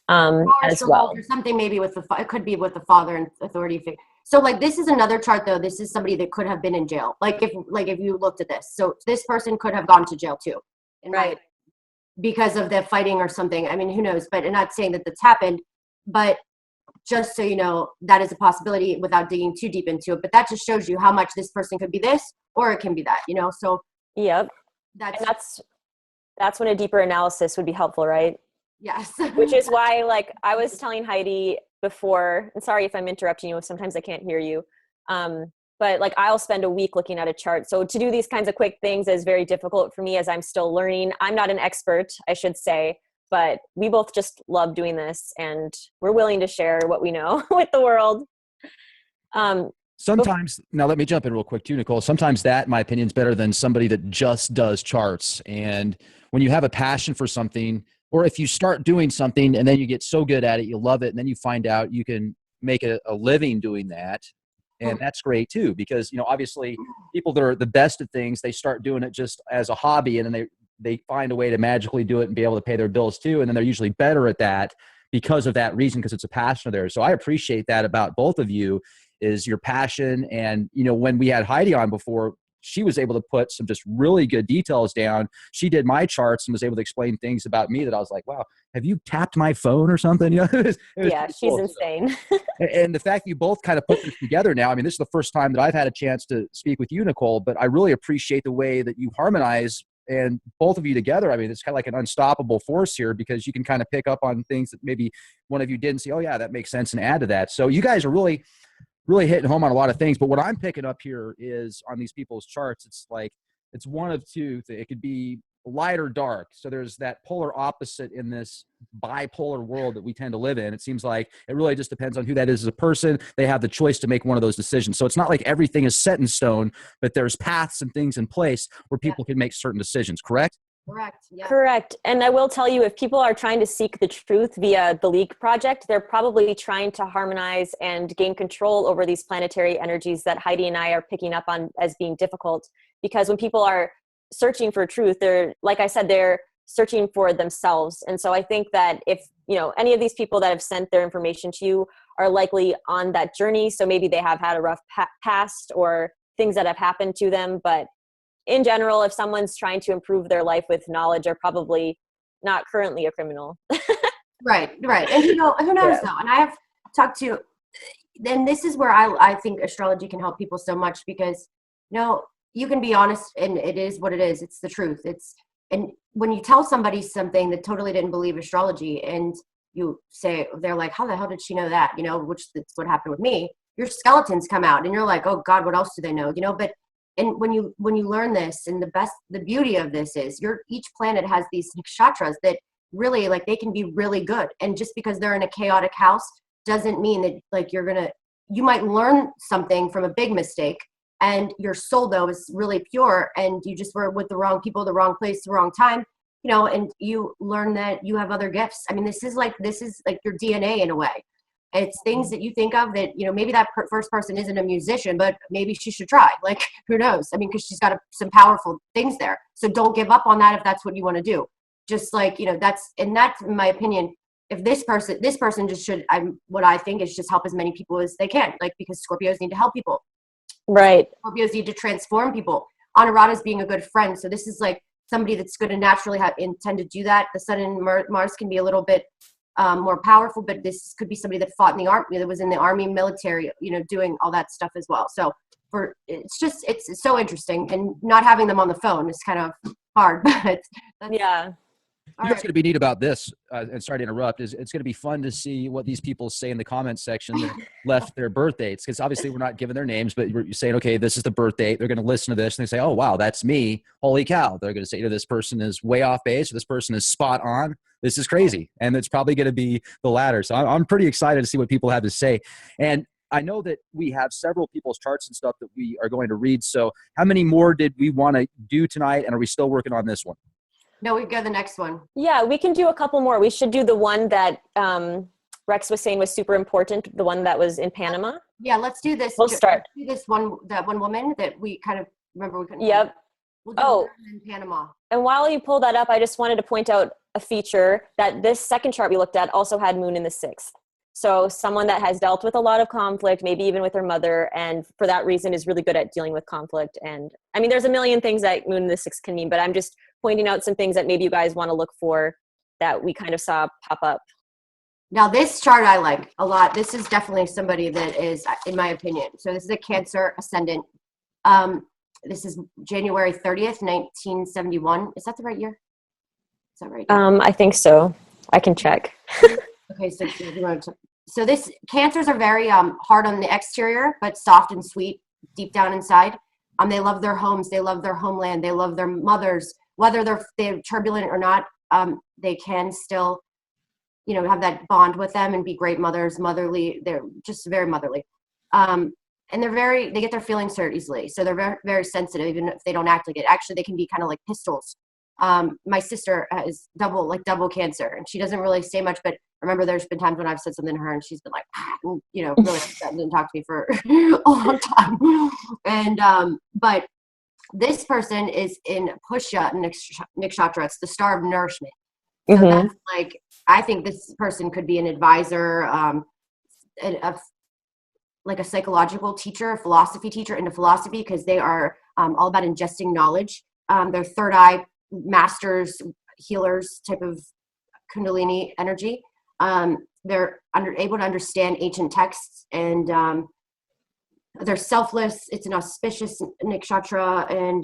C: as well.
B: Or something maybe it could be with the father and authority figure. So like this is another chart though. This is somebody that could have been in jail. Like if you looked at this, so this person could have gone to jail too.
C: Right.
B: Because of the fighting or something. I mean, who knows? But I'm not saying that that's happened, but just so you know, that is a possibility without digging too deep into it. But that just shows you how much this person could be this or it can be that, you know? So
C: yep. That's when a deeper analysis would be helpful, right?
B: Yes.
C: Which is why, like I was telling Heidi before, and sorry if I'm interrupting you, sometimes I can't hear you. But like I'll spend a week looking at a chart. So to do these kinds of quick things is very difficult for me as I'm still learning. I'm not an expert, I should say, but we both just love doing this and we're willing to share what we know with the world.
A: Sometimes, now let me jump in real quick too, Nicole. Sometimes that, in my opinion, is better than somebody that just does charts. And when you have a passion for something, or if you start doing something and then you get so good at it, you love it, and then you find out you can make a living doing that. And that's great too, because, obviously people that are the best at things, they start doing it just as a hobby, and then they find a way to magically do it and be able to pay their bills too. And then they're usually better at that because of that reason, because it's a passion of theirs. So I appreciate that about both of you, is your passion. And, when we had Heidi on before, she was able to put some just really good details down. She did my charts and was able to explain things about me that I was like, wow, have you tapped my phone or something? You know, it was
C: Yeah,
A: pretty
C: she's
A: cool.
C: insane.
A: And the fact that you both kind of put this together now, I mean, this is the first time that I've had a chance to speak with you, Nicole, but I really appreciate the way that you harmonize and both of you together. I mean, it's kind of like an unstoppable force here because you can kind of pick up on things that maybe one of you didn't see. Oh yeah, that makes sense, and add to that. So you guys are really hitting home on a lot of things. But what I'm picking up here is on these people's charts, it's like, it's one of two. It could be light or dark. So there's that polar opposite in this bipolar world that we tend to live in. It seems like it really just depends on who that is as a person. They have the choice to make one of those decisions. So it's not like everything is set in stone, but there's paths and things in place where people can make certain decisions, correct?
B: Correct. Yeah.
C: Correct. And I will tell you, if people are trying to seek the truth via the Leak Project, they're probably trying to harmonize and gain control over these planetary energies that Heidi and I are picking up on as being difficult. Because when people are searching for truth, they're, like I said, they're searching for themselves. And so I think that if, any of these people that have sent their information to you are likely on that journey. So maybe they have had a rough past or things that have happened to them. But in general, if someone's trying to improve their life with knowledge, they're probably not currently a criminal.
B: Right. And who knows though? And I have talked to, and this is where I think astrology can help people so much because, you can be honest and it is what it is. It's the truth. And when you tell somebody something that totally didn't believe astrology and you say, they're like, how the hell did she know that? Which that's what happened with me. Your skeletons come out and you're like, oh God, what else do they know? But and when you learn this, and the beauty of this is each planet has these nakshatras that really, like, they can be really good. And just because they're in a chaotic house doesn't mean that, like, you might learn something from a big mistake, and your soul though is really pure, and you just were with the wrong people, the wrong place, the wrong time, and you learn that you have other gifts. I mean, this is like your DNA in a way. It's things that you think of that, maybe that first person isn't a musician, but maybe she should try. Like, who knows? I mean, because she's got some powerful things there. So don't give up on that if that's what you want to do. Just like, that's in my opinion, if this person just should, what I think is just help as many people as they can. Like, because Scorpios need to help people.
C: Right.
B: Scorpios need to transform people. Anurata is being a good friend. So this is like somebody that's going to naturally intend to do that. The Sun and Mars can be a little bit more powerful, but this could be somebody that fought in the army, that was in the army, military, doing all that stuff as well. So it's so interesting, and not having them on the phone is kind of hard, but
C: yeah.
A: You know what's going to be neat about this, and sorry to interrupt, is it's going to be fun to see what these people say in the comments section that left their birth dates. Because obviously we're not giving their names, but you're saying, okay, this is the birth date. They're going to listen to this and they say, oh, wow, that's me. Holy cow. They're going to say, this person is way off base, or this person is spot on. This is crazy. And it's probably going to be the latter. So I'm pretty excited to see what people have to say. And I know that we have several people's charts and stuff that we are going to read. So how many more did we want to do tonight? And are we still working on this one?
B: No, we go the next one.
C: Yeah, we can do a couple more. We should do the one that Rex was saying was super important, the one that was in Panama.
B: Yeah, let's do this.
C: We'll start.
B: Let's do this one, that one woman that we kind of remember we couldn't.
C: Yep.
B: We'll do in Panama.
C: And while you pull that up, I just wanted to point out a feature that this second chart we looked at also had Moon in the 6th. So someone that has dealt with a lot of conflict, maybe even with their mother, and for that reason is really good at dealing with conflict. And I mean, there's a million things that Moon in the 6th can mean, but I'm just pointing out some things that maybe you guys want to look for that we kind of saw pop up.
B: Now this chart I like a lot. This is definitely somebody that is, in my opinion. So this is a Cancer ascendant. This is January 30th, 1971. Is that the right year? Is that right?
C: I think so. I can check.
B: Okay, so this Cancers are very hard on the exterior, but soft and sweet deep down inside. They love their homes, they love their homeland, they love their mothers. Whether they're turbulent or not, they can still, have that bond with them and be great mothers, motherly. They're just very motherly, and they get their feelings hurt easily. So they're very, very sensitive, even if they don't act like it. Actually, they can be kind of like pistols. My sister is double Cancer, and she doesn't really say much, but remember there's been times when I've said something to her and she's been like, really upset and didn't talk to me for a long time. And, but this person is in Pusha Nakshatra. It's the star of nourishment. So that's like, I think this person could be an advisor, like a psychological teacher, a philosophy teacher into philosophy, because they are all about ingesting knowledge. They're third eye masters, healers type of Kundalini energy. They're able to understand ancient texts, and they're selfless. It's an auspicious nakshatra. And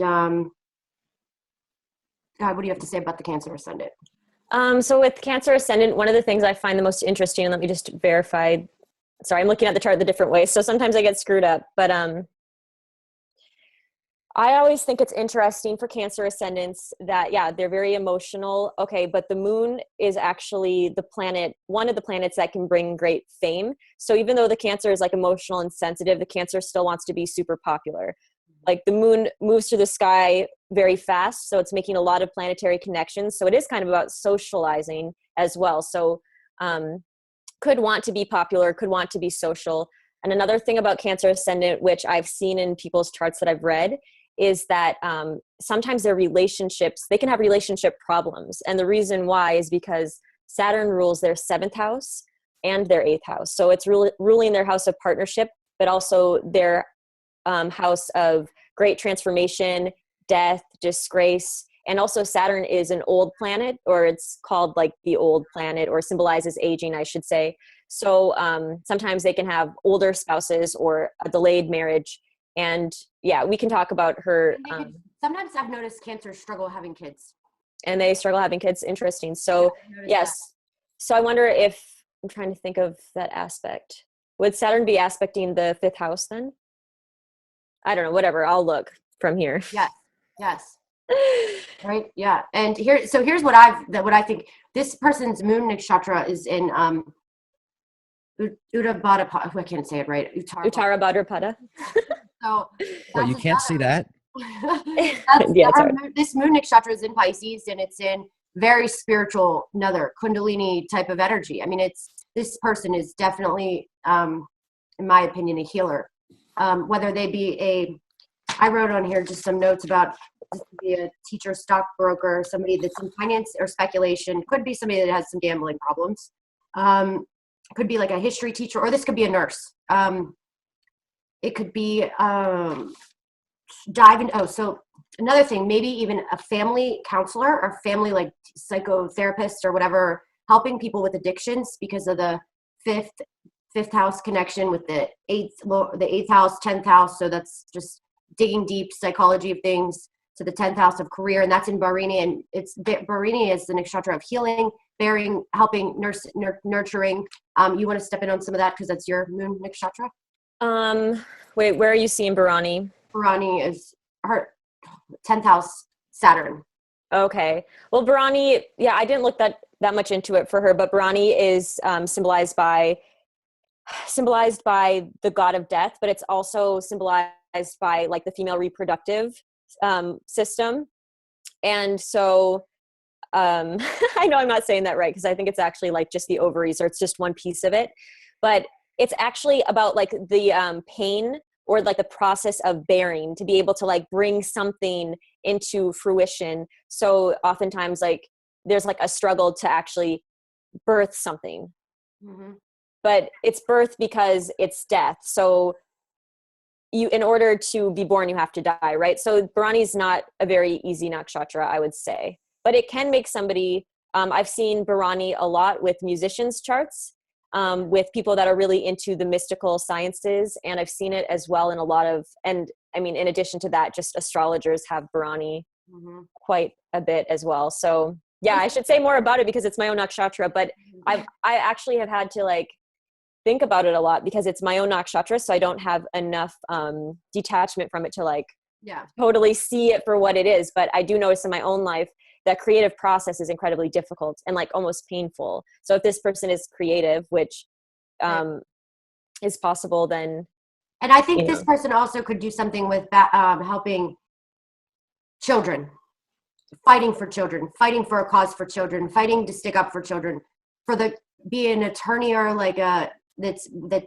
B: God, what do you have to say about the Cancer Ascendant?
C: So with Cancer Ascendant, one of the things I find the most interesting, and let me just verify. Sorry, I'm looking at the chart the different way, so sometimes I get screwed up. But I always think it's interesting for Cancer Ascendants that, yeah, they're very emotional. Okay, but the moon is actually the planet, one of the planets that can bring great fame. So even though the Cancer is like emotional and sensitive, the Cancer still wants to be super popular. Like the moon moves through the sky very fast, so it's making a lot of planetary connections. So it is kind of about socializing as well. So could want to be popular, could want to be social. And another thing about Cancer Ascendant, which I've seen in people's charts that I've read, is that sometimes their relationships, they can have relationship problems. And the reason why is because Saturn rules their 7th house and their 8th house. So it's ruling their house of partnership, but also their house of great transformation, death, disgrace. And also Saturn is an old planet, or it's called like the old planet, or symbolizes aging, I should say. So sometimes they can have older spouses or a delayed marriage. And yeah, we can talk about her.
B: Sometimes I've noticed Cancer struggle having kids.
C: And they struggle having kids. Interesting. So yes. That. So I wonder if, I'm trying to think of that aspect. Would Saturn be aspecting the 5th house then? I don't know, whatever. I'll look from here.
B: Yes. Right. Yeah. And here's what I think. This person's moon nakshatra is in Uttarabhadrapada. I can't say it right.
C: Uttarabhadrapada.
B: So
A: well, you can't see that.
B: This moon nakshatra is in Pisces, and it's in very spiritual, another Kundalini type of energy. I mean, this person is definitely, in my opinion, a healer. Whether they be I wrote on here just some notes about this could be a teacher, stockbroker, somebody that's in finance or speculation, could be somebody that has some gambling problems, could be like a history teacher, or this could be a nurse. It could be so another thing, maybe even a family counselor or family like psychotherapist or whatever, helping people with addictions because of the fifth house connection with the eighth house, 10th house. So that's just digging deep psychology of things to the 10th house of career. And that's in Barini. And Barini is the nakshatra of healing, bearing, helping, nurturing. You want to step in on some of that because that's your moon nakshatra?
C: Wait, where are you seeing Bharani?
B: Bharani is her 10th house Saturn.
C: Okay. Well, Bharani, yeah, I didn't look that much into it for her, but Bharani is symbolized by the god of death, but it's also symbolized by like the female reproductive system. And so I know I'm not saying that right because I think it's actually like just the ovaries, or it's just one piece of it, but it's actually about like the pain or like the process of bearing, to be able to like bring something into fruition. So oftentimes like there's like a struggle to actually birth something. Mm-hmm. But it's birth because it's death. So in order to be born, you have to die, right? So Bharani is not a very easy nakshatra, I would say, but it can make somebody, I've seen Bharani a lot with musicians' charts, with people that are really into the mystical sciences. And I've seen it as well in a lot of, and I mean, in addition to that, just astrologers have Bharani quite a bit as well. So yeah, I should say more about it because it's my own nakshatra, but I actually have had to like think about it a lot because it's my own nakshatra. So I don't have enough detachment from it to like totally see it for what it is. But I do notice in my own life that creative process is incredibly difficult and like almost painful. So if this person is creative, which is possible, then.
B: And I think this person also could do something with helping children, fighting for children, fighting for a cause for children, fighting to stick up for children, be an attorney or like that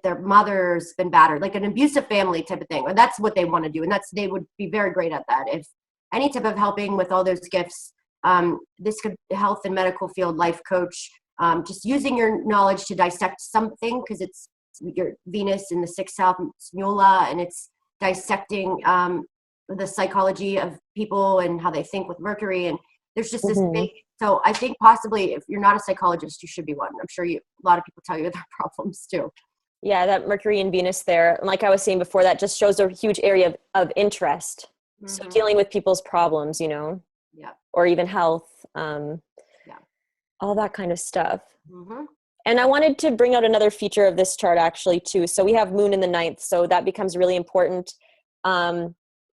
B: their mother's been battered, like an abusive family type of thing. Or that's what they want to do. And they would be very great at that. If any type of helping with all those gifts, this could health and medical field, life coach, just using your knowledge to dissect something, because it's your Venus in the 6th house, Mula, and it's dissecting the psychology of people and how they think with Mercury. And there's just this big, so I think possibly if you're not a psychologist, you should be one. I'm sure a lot of people tell you their problems too.
C: Yeah, that Mercury and Venus there, like I was saying before, that just shows a huge area of interest. So dealing with people's problems, you know, or even health, all that kind of stuff. And I wanted to bring out another feature of this chart actually too. So we have Moon in the 9th, so that becomes really important.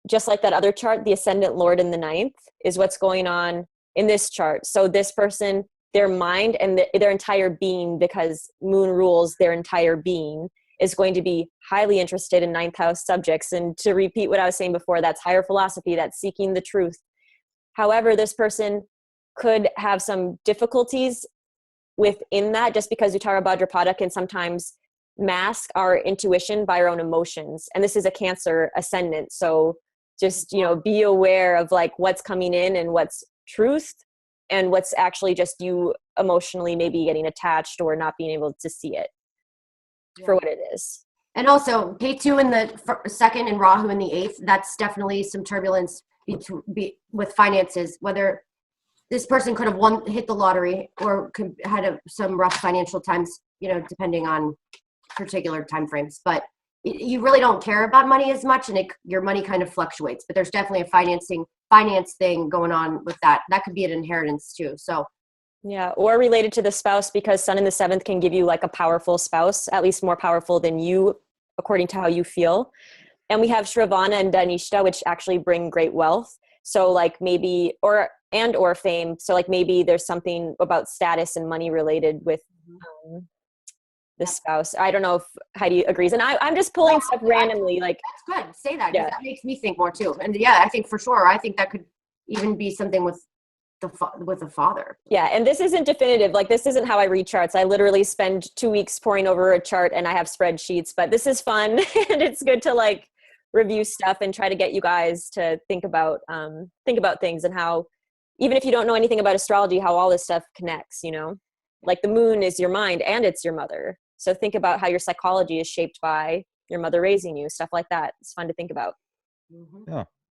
C: Just like that other chart, the Ascendant Lord in the 9th is what's going on in this chart. So this person, their mind and their entire being, because Moon rules their entire being, is going to be highly interested in 9th house subjects. And to repeat what I was saying before, that's higher philosophy, that's seeking the truth. However, this person could have some difficulties within that, just because Uttara Bhadrapada can sometimes mask our intuition by our own emotions. And this is a Cancer ascendant. So just, you know, be aware of like what's coming in and what's truth and what's actually just you emotionally maybe getting attached or not being able to see it for what it is.
B: And also Ketu in the 2nd and Rahu in the 8th, that's definitely some turbulence with finances, whether this person could have hit the lottery or had some rough financial times, you know, depending on particular time frames. But you really don't care about money as much, and your money kind of fluctuates. But there's definitely a finance thing going on with that. That could be an inheritance too. So
C: yeah, or related to the spouse, because Sun in the 7th can give you like a powerful spouse, at least more powerful than you, according to how you feel. And we have Shravana and Dhanishta, which actually bring great wealth. So like maybe, or fame. So like maybe there's something about status and money related with the spouse. I don't know if Heidi agrees. And I'm just pulling stuff randomly. Like,
B: that's good. Say that, because that makes me think more too. And yeah, I think for sure, I think that could even be something with the father.
C: Yeah, and this isn't definitive. Like, this isn't how I read charts. I literally spend 2 weeks poring over a chart, and I have spreadsheets. But this is fun, and it's good to like review stuff and try to get you guys to think about things, and how, even if you don't know anything about astrology, how all this stuff connects. You know, like the moon is your mind and it's your mother. So think about how your psychology is shaped by your mother raising you. Stuff like that. It's fun to think about.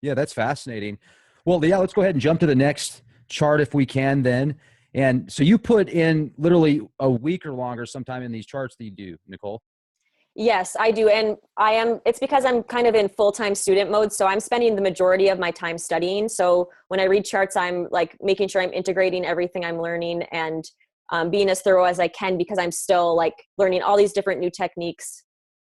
A: Yeah, that's fascinating. Well, yeah, let's go ahead and jump to the next chart if we can then. And so you put in literally a week or longer sometime in these charts that you do, Nicole.
C: Yes, I do. And it's because I'm kind of in full-time student mode. So I'm spending the majority of my time studying. So when I read charts, I'm like making sure I'm integrating everything I'm learning and being as thorough as I can, because I'm still like learning all these different new techniques.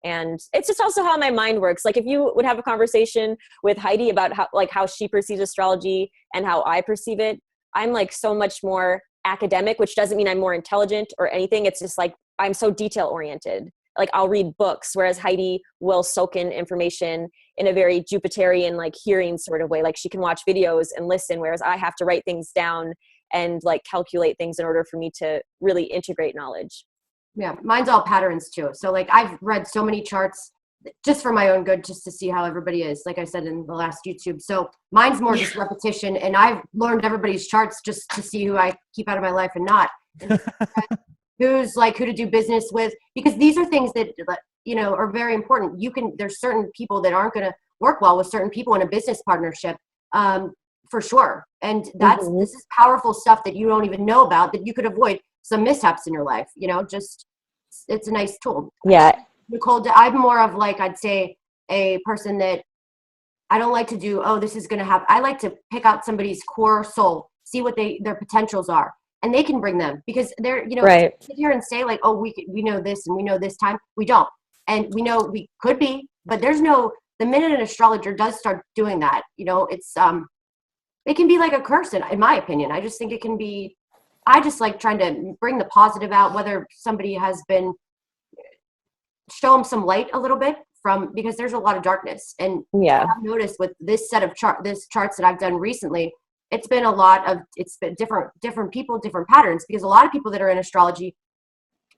C: And it's just also how my mind works. Like if you would have a conversation with Heidi about how she perceives astrology and how I perceive it, I'm like so much more academic, which doesn't mean I'm more intelligent or anything. It's just like, I'm so detail oriented. Like I'll read books, whereas Heidi will soak in information in a very Jupiterian, like hearing sort of way. Like she can watch videos and listen, whereas I have to write things down and like calculate things in order for me to really integrate knowledge.
B: Yeah, mine's all patterns too. So like I've read so many charts just for my own good, just to see how everybody is, like I said in the last YouTube. So mine's more just repetition, and I've learned everybody's charts just to see who I keep out of my life and not. And who's like who to do business with, because these are things that, you know, are very important. There's certain people that aren't going to work well with certain people in a business partnership, for sure. And this is powerful stuff that you don't even know about, that you could avoid some mishaps in your life, you know, just, it's a nice tool.
C: Yeah.
B: Nicole, I'm more of like, I'd say a person that I don't like to do, this is going to happen. I like to pick out somebody's core soul, see what their potentials are, and they can bring them, because they're, you know, sit here and say like, we know this and we know this time. We don't. And we know we could be, but the minute an astrologer does start doing that, you know, it's, it can be like a curse in my opinion. I just think it can be, I just like trying to bring the positive out, whether somebody has been, show them some light a little bit because there's a lot of darkness. And I've noticed with this set of charts that I've done recently, it's been different people, different patterns, because a lot of people that are in astrology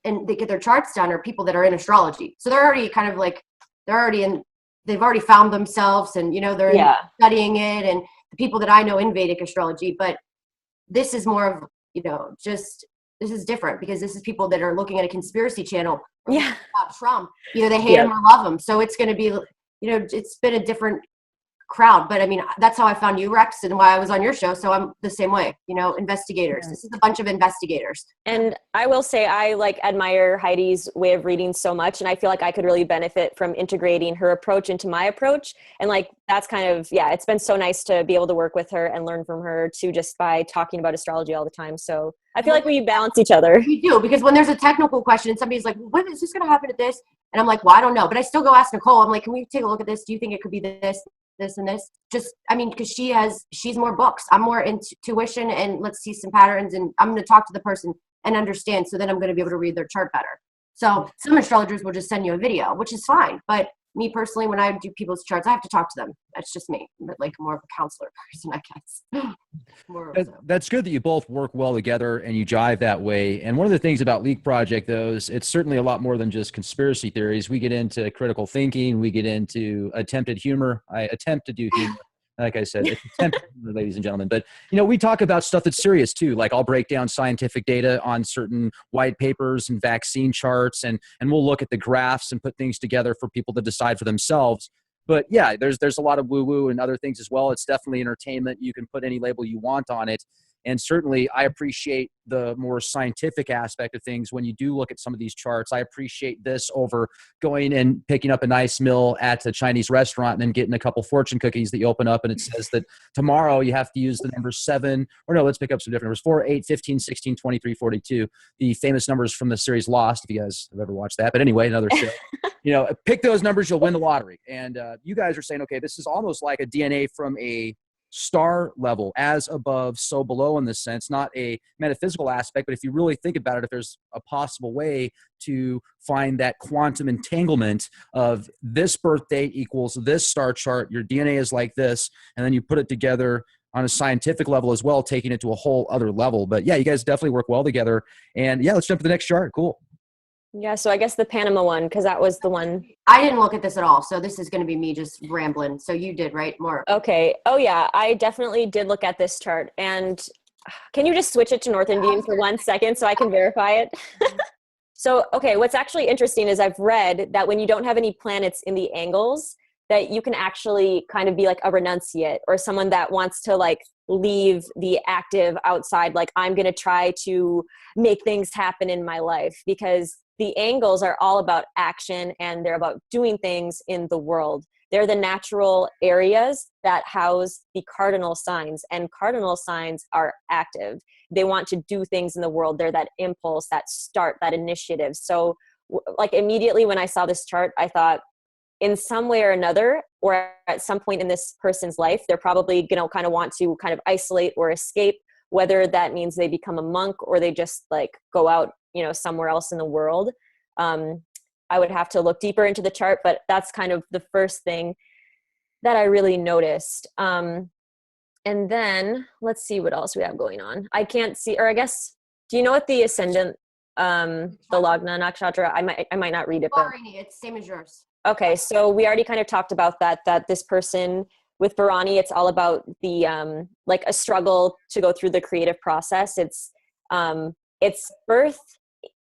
B: and they get their charts done are people that are in astrology. So they're already kind of like, they've already found themselves, and, you know, they're studying it. And the people that I know in Vedic astrology, but this is more of, you know, just, this is different, because this is people that are looking at a conspiracy channel
C: Yeah.
B: about Trump. Either they hate him or love him. So it's going to be, it's been a different crowd. But I mean, that's how I found you, Rex, and why I was on your show. So I'm the same way, investigators.
C: Yeah.
B: This is a bunch of investigators.
C: And I will say I admire Heidi's way of reading so much, and I feel like I could really benefit from integrating her approach into my approach. And that's kind of, it's been so nice to be able to work with her and learn from her too, just by talking about astrology all the time. So I feel like we balance each other.
B: We do, because when there's a technical question and somebody's like, what is this going to happen to this? And I'm like, well, I don't know, but I still go ask Nicole. I'm like, can we take a look at this? Do you think it could be this and this? Just, because she's more books. I'm more intuition, and let's see some patterns, and I'm going to talk to the person and understand. So then I'm going to be able to read their chart better. So some astrologers will just send you a video, which is fine. But me personally, when I do people's charts, I have to talk to them. That's just me. I'm more of a counselor person, I guess.
A: That's good that you both work well together and you jive that way. And one of the things about Leak Project, though, is it's certainly a lot more than just conspiracy theories. We get into critical thinking. We get into attempted humor. I attempt to do humor. Like I said, it's attempted humor, ladies and gentlemen. But, we talk about stuff that's serious, too. Like I'll break down scientific data on certain white papers and vaccine charts, and we'll look at the graphs and put things together for people to decide for themselves. But yeah, there's a lot of woo-woo and other things as well. It's definitely entertainment. You can put any label you want on it. And certainly I appreciate the more scientific aspect of things when you do look at some of these charts. I appreciate this over going and picking up a nice meal at a Chinese restaurant and then getting a couple fortune cookies that you open up and it says that tomorrow you have to use the number 7, or no, let's pick up some different numbers, 4, 8, 15, 16, 23, 42, the famous numbers from the series Lost, if you guys have ever watched that. But anyway, another show. Pick those numbers, you'll win the lottery. And you guys are saying, okay, this is almost like a DNA from a star level, as above, so below in this sense, not a metaphysical aspect, but if you really think about it, if there's a possible way to find that quantum entanglement of this birth date equals this star chart, your DNA is like this, and then you put it together on a scientific level as well, taking it to a whole other level. But yeah, you guys definitely work well together. And yeah, let's jump to the next chart. Cool.
C: Yeah, so I guess the Panama one, because that was the one.
B: I didn't look at this at all, so this is going to be me just rambling. So you did, right? More.
C: Okay. Oh, yeah, I definitely did look at this chart. And can you just switch it to North Indian for 1 second so I can verify it? So, okay, what's actually interesting is I've read that when you don't have any planets in the angles, that you can actually kind of be like a renunciate, or someone that wants to leave the active outside. Like, I'm going to try to make things happen in my life, because the angles are all about action and they're about doing things in the world. They're the natural areas that house the cardinal signs, and cardinal signs are active. They want to do things in the world. They're that impulse, that start, that initiative. So immediately when I saw this chart, I thought, in some way or another, or at some point in this person's life, they're probably going to kind of want to kind of isolate or escape, whether that means they become a monk or they just go out, somewhere else in the world. I would have to look deeper into the chart, but that's kind of the first thing that I really noticed. And then let's see what else we have going on. I can't see, or I guess, do you know what the ascendant, the Lagna nakshatra? I might not read it, but
B: it's same as yours.
C: Okay, so we already kind of talked about that this person with Bharani, it's all about the a struggle to go through the creative process. It's birth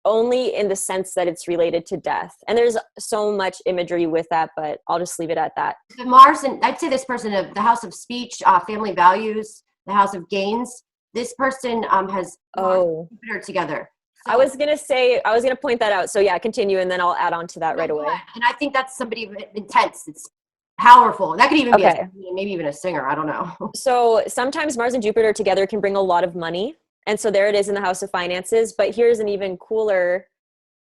C: only in the sense that it's related to death. And there's so much imagery with that, but I'll just leave it at that.
B: The Mars, and I'd say this person, the house of speech, family values, the house of gains, this person has Mars and Jupiter together. So,
C: I was going to point that out. So yeah, continue, and then I'll add on to that right away.
B: And I think that's somebody intense. It's powerful. That could even be maybe even a singer. I don't know.
C: So sometimes Mars and Jupiter together can bring a lot of money. And so there it is in the house of finances. But here's an even cooler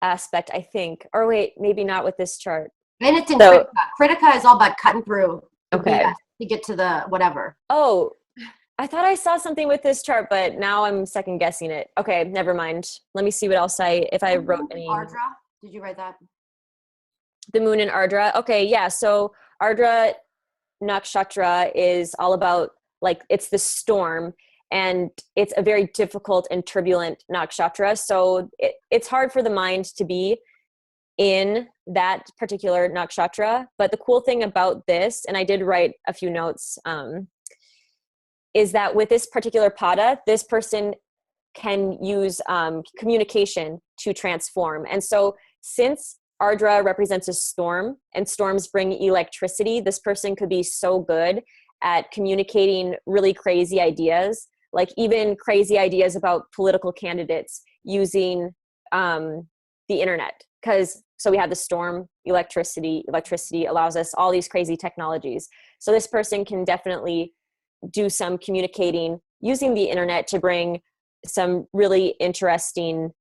C: aspect, I think. Or wait, maybe not with this chart.
B: And it's in Critica. Critica is all about cutting through.
C: Okay.
B: To get to the whatever.
C: Oh, I thought I saw something with this chart, but now I'm second guessing it. Okay, never mind. Let me see what else if I wrote any.
B: Ardra? Did you write that?
C: The moon in Ardra. Okay, yeah. So Ardra nakshatra is all about it's the storm, and it's a very difficult and turbulent nakshatra. So it's hard for the mind to be in that particular nakshatra. But the cool thing about this, and I did write a few notes, is that with this particular pada, this person can use communication to transform. And so since Ardra represents a storm and storms bring electricity, this person could be so good at communicating really crazy ideas, like even crazy ideas about political candidates using the internet. So we have the storm, electricity allows us all these crazy technologies. So this person can definitely do some communicating using the internet to bring some really interesting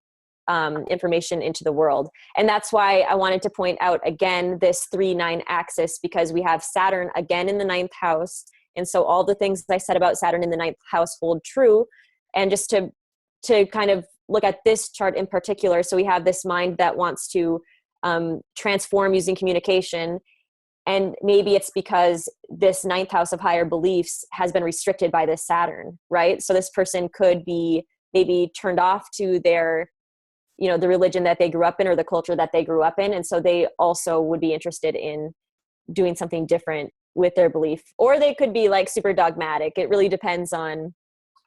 C: information into the world. And that's why I wanted to point out again this 3-9 axis, because we have Saturn again in the 9th house. And so all the things I said about Saturn in the 9th house hold true. And just to kind of look at this chart in particular, so we have this mind that wants to transform using communication. And maybe it's because this 9th house of higher beliefs has been restricted by this Saturn, right? So this person could be maybe turned off to their, the religion that they grew up in or the culture that they grew up in. And so they also would be interested in doing something different with their belief. Or they could be like super dogmatic. It really depends on.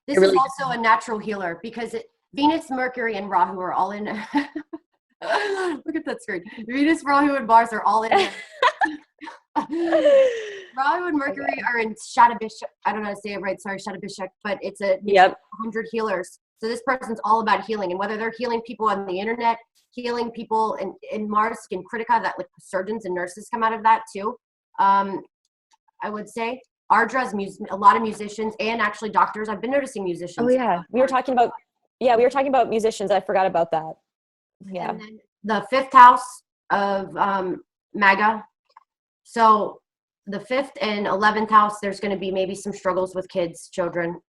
B: This is also a natural healer because Venus, Mercury, and Rahu are all in. Look at that screen. Venus, Rahu, and Mars are all in. Rahu and Mercury are in Shatabishak. I don't know how to say it right. Sorry, Shatabishak, but it's a 100 healers. So this person's all about healing, and whether they're healing people on the internet, healing people in Mars in Critica, that like surgeons and nurses come out of that too. I would say Ardra's a lot of musicians and actually doctors. I've been noticing musicians.
C: Oh yeah, we were talking about musicians. I forgot about that. Yeah.
B: And then the 5th house of MAGA. So the 5th and 11th house, there's going to be maybe some struggles with kids, children,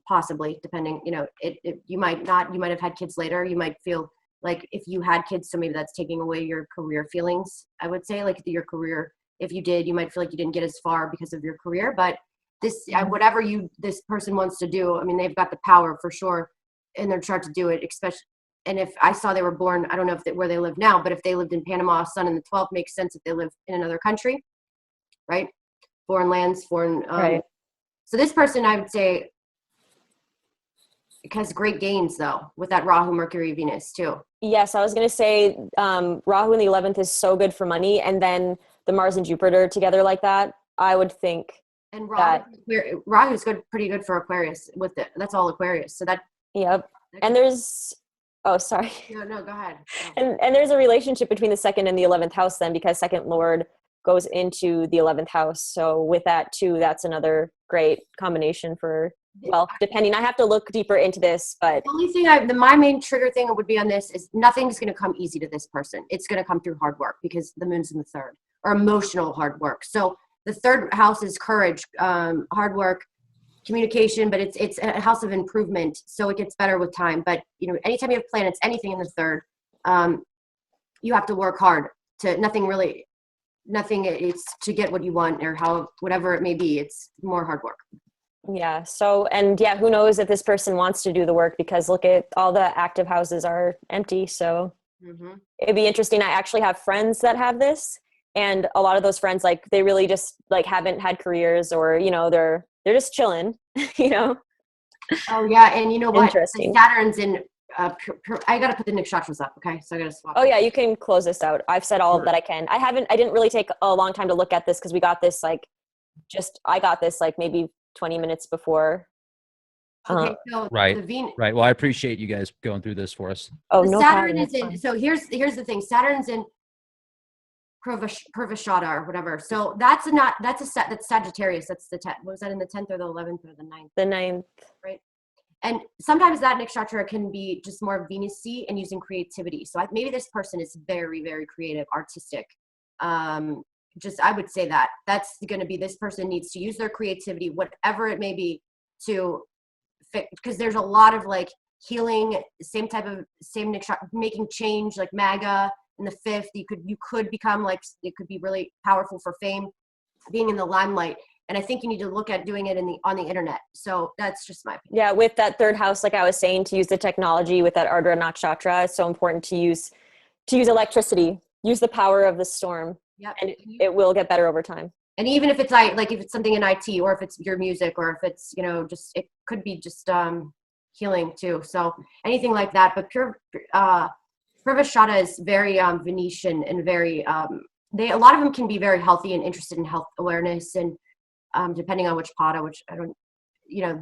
B: possibly, depending, you might have had kids later. You might feel like if you had kids, so maybe that's taking away your career feelings. I would say like your career, if you did, you might feel like you didn't get as far because of your career, but this, whatever this person wants to do, I mean, they've got the power for sure in their chart to do it, especially. And if I saw they were born, I don't know where they live now, but if they lived in Panama, Sun in the 12th makes sense if they live in another country, right? Foreign lands, right. So this person, I would say, has great gains though, with that Rahu, Mercury, Venus too.
C: Yes, I was going to say Rahu in the 11th is so good for money. And then the Mars and Jupiter together like that, I would think.
B: And Rahu is pretty good for Aquarius with it. That's all Aquarius. So that.
C: Yep. And there's. Oh, sorry.
B: No, go ahead.
C: And there's a relationship between the 2nd and the 11th house then, because 2nd Lord goes into the 11th house. So with that too, that's another great combination for, well, depending. I have to look deeper into this, but.
B: The only thing my main trigger thing would be on this is nothing's going to come easy to this person. It's going to come through hard work because the moon's in the 3rd, or emotional hard work. So the 3rd house is courage, hard work, communication, but it's a house of improvement, so it gets better with time. But anytime you have planets, anything in the 3rd, you have to work hard to it's to get what you want, or whatever it may be. It's more hard work.
C: Yeah. So, and yeah, who knows if this person wants to do the work, because look at all the active houses are empty. So it'd be interesting. I actually have friends that have this, and a lot of those friends, like, they really just like haven't had careers, or they're just chilling,
B: Oh yeah, and you know what?
C: Interesting.
B: Saturn's in. I gotta put the nakshatras up. Okay, so I gotta swap.
C: Oh yeah, you can close this out. I've said all that I can. I didn't really take a long time to look at this because we got this I got this maybe 20 minutes before.
B: Okay, so
A: right. Right. Well, I appreciate you guys going through this for us.
C: Oh, no
B: Saturn
C: problem.
B: is in. So here's the thing. Saturn's in Purvashada or whatever. So that's Sagittarius. That's the 10th. Was that in the 10th or the 11th or the 9th?
C: The 9th.
B: Right. And sometimes that nakshatra can be just more Venus-y and using creativity. So maybe this person is very, very creative, artistic. I would say that's going to be, this person needs to use their creativity, whatever it may be, to fit, because there's a lot of healing, same nakshatra, making change, like MAGA in the 5th. You could become it could be really powerful for fame, being in the limelight. And I think you need to look at doing it on the internet. So that's just my opinion. Yeah,
C: with that 3rd house, like I was saying, to use the technology with that Ardra Nakshatra, it's so important to use electricity, use the power of the storm.
B: Yep.
C: And it will get better over time.
B: And even if it's if it's something in IT, or if it's your music, or if it's, it could be just healing too. So anything like that, but Purvashada is very Venetian and very a lot of them can be very healthy and interested in health awareness, and depending on which pada, which I don't,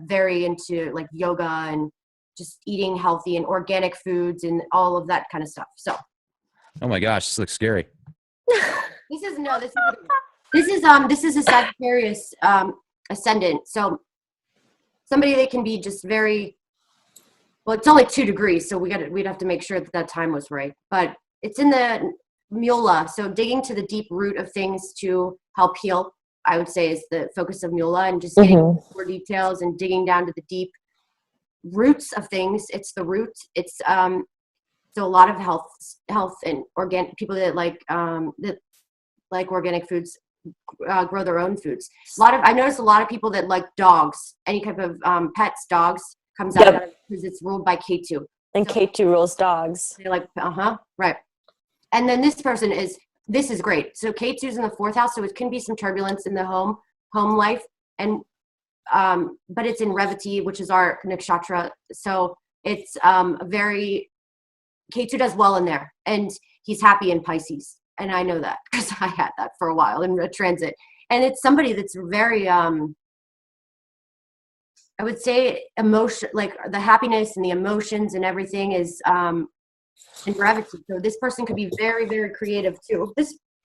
B: very into like yoga and just eating healthy and organic foods and all of that kind of stuff. So,
A: Oh my gosh, this looks scary.
B: this is a Sagittarius ascendant. So somebody that can be just very, well, it's only 2 degrees, so we'd have to make sure that time was right. But it's in the Mula, so digging to the deep root of things to help heal, I would say, is the focus of Mula, and just getting more details and digging down to the deep roots of things. It's the root. It's so a lot of health and organic people that like organic foods grow their own foods. I noticed a lot of people that like dogs, any type of pets, dogs comes out of because it's ruled by K2.
C: And so, K2 rules dogs.
B: They're like, right. And then this is great. So K2 is in the 4th house, so it can be some turbulence in the home life, and but it's in Revati, which is our nakshatra. So it's K2 does well in there, and he's happy in Pisces. And I know that because I had that for a while in a transit. And it's somebody that's very, I would say emotion, like the happiness and the emotions and everything is in gravity. So this person could be very, very creative too.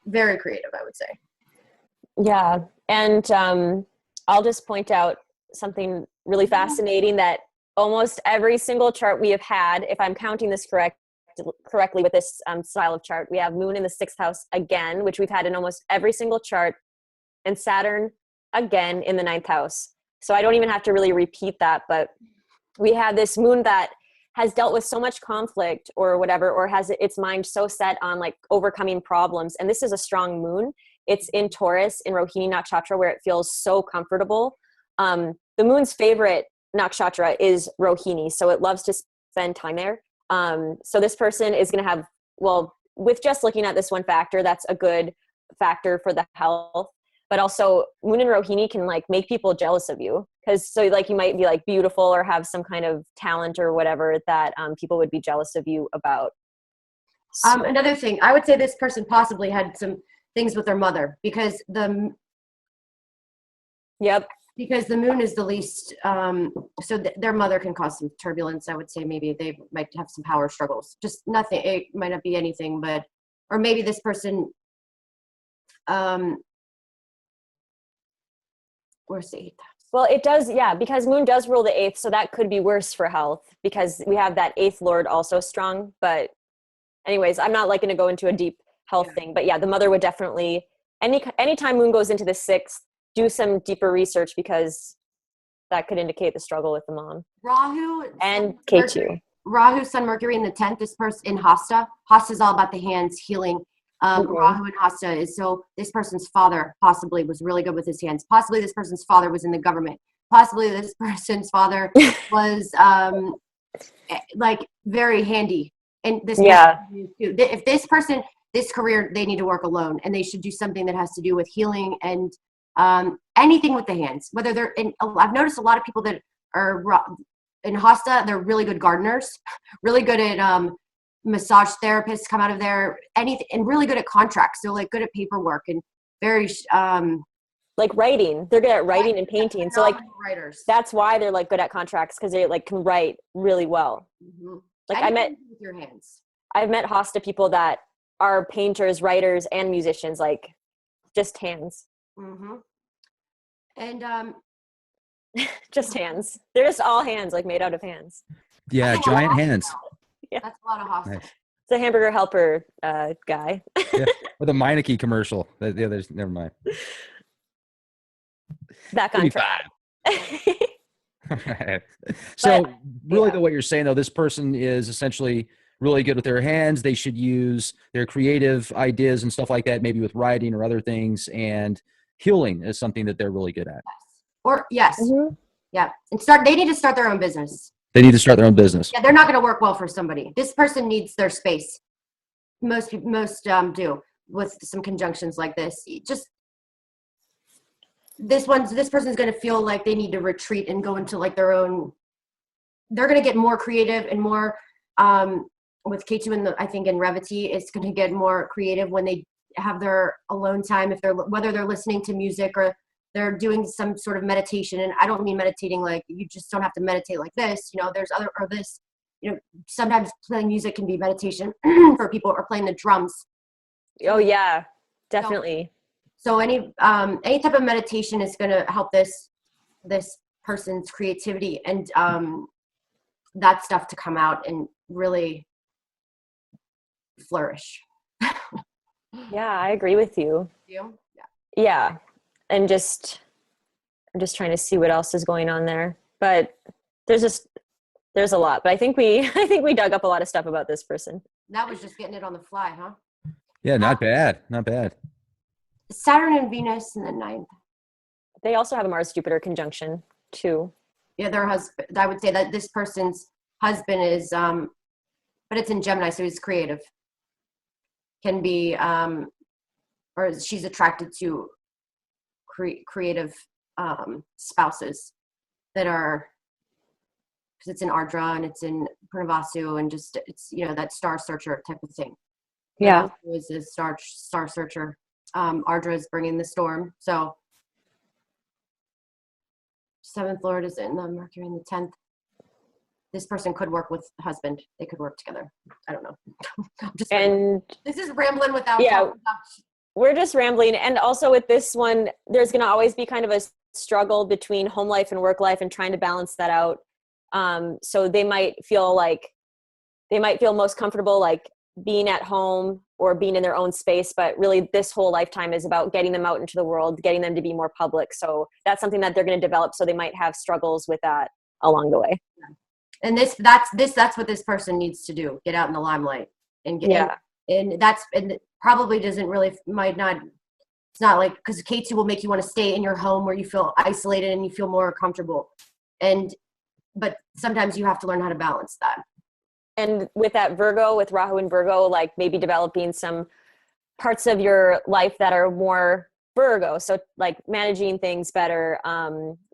B: Very creative, I would say.
C: Yeah. And I'll just point out something really fascinating, that almost every single chart we have had, if I'm counting this correctly with this style of chart, we have Moon in the 6th house again, which we've had in almost every single chart, and Saturn again in the 9th house. So I don't even have to really repeat that, but we have this Moon that has dealt with so much conflict or whatever, or has its mind so set on like overcoming problems. And this is a strong Moon. It's in Taurus in Rohini Nakshatra, where it feels so comfortable. The Moon's favorite nakshatra is Rohini, so it loves to spend time there. So this person is going to have, well, with just looking at this one factor, that's a good factor for the health. But also Moon and Rohini can like make people jealous of you, because so like you might be like beautiful or have some kind of talent or whatever that people would be jealous of you about. So,
B: another thing, I would say this person possibly had some things with their mother, because the Moon is the least, so their mother can cause some turbulence. I would say maybe they might have some power struggles. Just nothing, it might not be anything, but, or maybe this person, where's the 8th house?
C: Well, it does, yeah, because Moon does rule the 8th, so that could be worse for health, because we have that 8th Lord also strong. But anyways, I'm not like going to go into a deep health thing, but yeah, the mother would definitely, anytime Moon goes into the 6th, do some deeper research, because that could indicate the struggle with the mom.
B: Rahu
C: and K2.
B: Rahu, Sun, Mercury in the 10th. This person in Hasta. Hasta is all about the hands, healing. Rahu and Hasta is, so this person's father possibly was really good with his hands. Possibly this person's father was in the government. Possibly this person's father was like very handy. And this if this person, this career, they need to work alone, and they should do something that has to do with healing and anything with the hands. Whether they're in, I've noticed a lot of people that are in Hasta, they're really good gardeners, really good at massage therapists come out of there, anything, and really good at contracts. So like good at paperwork and very
C: like writing. They're good at writing and painting. So like
B: writers.
C: That's why they're like good at contracts, because they like can write really well.
B: Mm-hmm.
C: Like
B: anything with your hands.
C: I've met Hasta people that are painters, writers, and musicians, like just hands.
B: Mm-hmm. And
C: just hands. They're just all hands, like made out of hands.
A: Yeah, giant hands.
B: Yeah. That's a lot of Hasta.
A: Nice.
C: It's a hamburger helper guy.
A: Yeah. Or the Meineke commercial. The others, never mind.
C: Back on track.
A: So really what you're saying though, this person is essentially really good with their hands. They should use their creative ideas and stuff like that, maybe with writing or other things, and healing is something that they're really good at.
B: Or yes.
C: Mm-hmm.
B: Yeah. And they need to start their own business.
A: They need to start their own business.
B: Yeah, they're not going to work well for somebody. This person needs their space. Most do with some conjunctions like this. Just this person's going to feel like they need to retreat and go into like their own. They're going to get more creative and more with K2 and I think in Revity, it's going to get more creative when they have their alone time, whether they're listening to music or they're doing some sort of meditation. And I don't mean meditating like you just don't have to meditate like this, there's sometimes playing music can be meditation for people, or playing the drums.
C: Oh yeah, definitely.
B: So any type of meditation is going to help this person's creativity and that stuff to come out and really flourish.
C: Yeah, I agree with you.
B: You?
C: Yeah. And I'm just trying to see what else is going on there. But there's a lot. But I think we dug up a lot of stuff about this person.
B: That was just getting it on the fly, huh?
A: Yeah, not bad. Not bad.
B: Saturn and Venus in the 9th.
C: They also have a Mars-Jupiter conjunction too.
B: Yeah, their husband. I would say that this person's husband is, but it's in Gemini, so he's creative. Can be, or she's attracted to creative spouses that are, because it's in Ardra and it's in Pranavasu and just it's that star searcher type of thing.
C: Yeah,
B: is a star searcher. Ardra is bringing the storm, so 7th Lord is in the Mercury in the 10th. This person could work with the husband. They could work together. I don't know. This is rambling without.
C: Yeah, we're just rambling. And also with this one, there's going to always be kind of a struggle between home life and work life and trying to balance that out. So they might feel most comfortable like being at home or being in their own space, but really this whole lifetime is about getting them out into the world, getting them to be more public. So that's something that they're going to develop. So they might have struggles with that along the way.
B: Yeah. And that's what this person needs to do: get out in the limelight and get. And it probably might not. It's not like, because K2 will make you want to stay in your home where you feel isolated and you feel more comfortable. But sometimes you have to learn how to balance that.
C: And with that Virgo, with Rahu and Virgo, like maybe developing some parts of your life that are more Virgo. So like managing things better,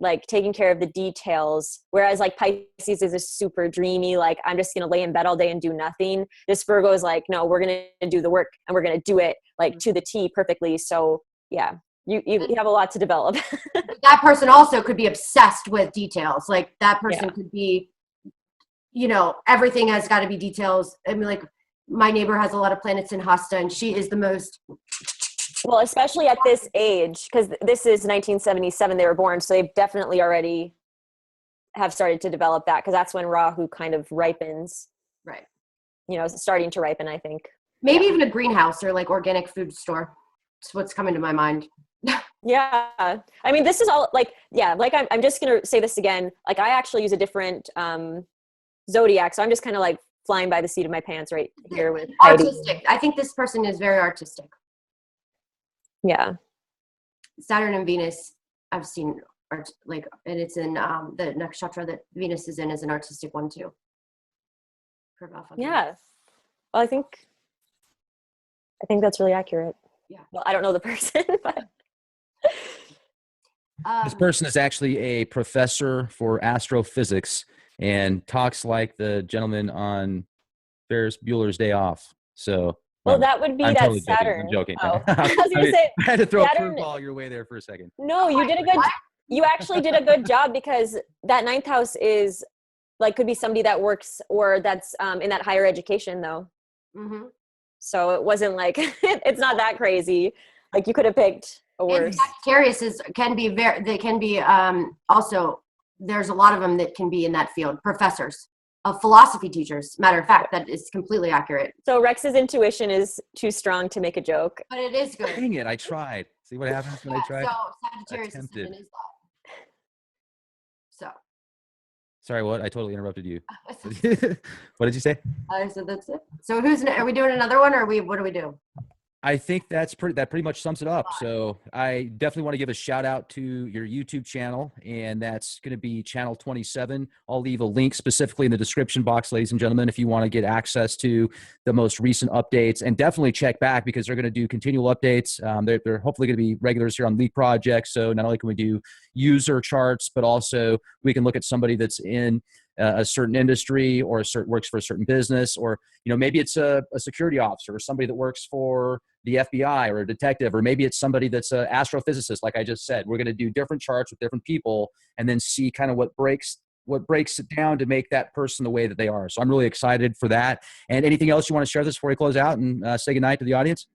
C: like taking care of the details. Whereas like Pisces is a super dreamy, like I'm just going to lay in bed all day and do nothing. This Virgo is like, no, we're going to do the work and we're going to do it like to the T perfectly. So yeah, you have a lot to develop.
B: That person also could be obsessed with details. Like that person could be, everything has got to be details. I mean, like my neighbor has a lot of planets in Hasta and she is the most.
C: Well, especially at this age, because this is 1977 they were born, so they definitely already have started to develop that, because that's when Rahu kind of ripens.
B: Right.
C: Starting to ripen, I think.
B: Maybe even a greenhouse or like organic food store. That's what's coming to my mind.
C: Yeah. I mean, this is all like I'm just going to say this again. Like I actually use a different zodiac, so I'm just kind of like flying by the seat of my pants right here with Heidi.
B: Artistic. I think this person is very artistic.
C: Yeah.
B: Saturn and Venus, I've seen art, and it's in the nakshatra that Venus is in, is an artistic one too.
C: Yeah. Well, I think that's really accurate.
B: Yeah.
C: Well, I don't know the person, but
A: this person is actually a professor for astrophysics and talks like the gentleman on Ferris Bueller's Day Off. So.
C: Well, that would be
A: I'm
C: that
A: totally
C: Saturn.
A: joking.
C: Oh. I was going to say,
A: I had to throw
C: Saturn,
A: a curveball your way there for a second.
C: No, you actually did a good job, because that 9th house is like, could be somebody that works or that's in that higher education though. Mm-hmm. So it wasn't like, it's not that crazy. Like you could have picked a worse.
B: Sagittarius also, there's a lot of them that can be in that field. Professors. Philosophy teachers. Matter of fact, that is completely accurate.
C: So Rex's intuition is too strong to make a joke.
B: But it is good.
A: Dang it, I tried. See what happens when I tried?
B: So Sagittarius is that. So.
A: Sorry, what? I totally interrupted you. What did you say?
B: I said that's it. So are we doing another one, or what do we do?
A: I think that pretty much sums it up. So I definitely want to give a shout out to your YouTube channel, and that's going to be channel 27. I'll leave a link specifically in the description box, ladies and gentlemen, if you want to get access to the most recent updates, and definitely check back because they're going to do continual updates. They're hopefully going to be regulars here on Leak Project. So not only can we do user charts, but also we can look at somebody that's in a certain industry or works for a certain business, or, maybe it's a security officer or somebody that works for the FBI or a detective, or maybe it's somebody that's an astrophysicist. Like I just said, we're going to do different charts with different people and then see kind of what breaks it down to make that person the way that they are. So I'm really excited for that. And anything else you want to share this before we close out and say goodnight to the audience?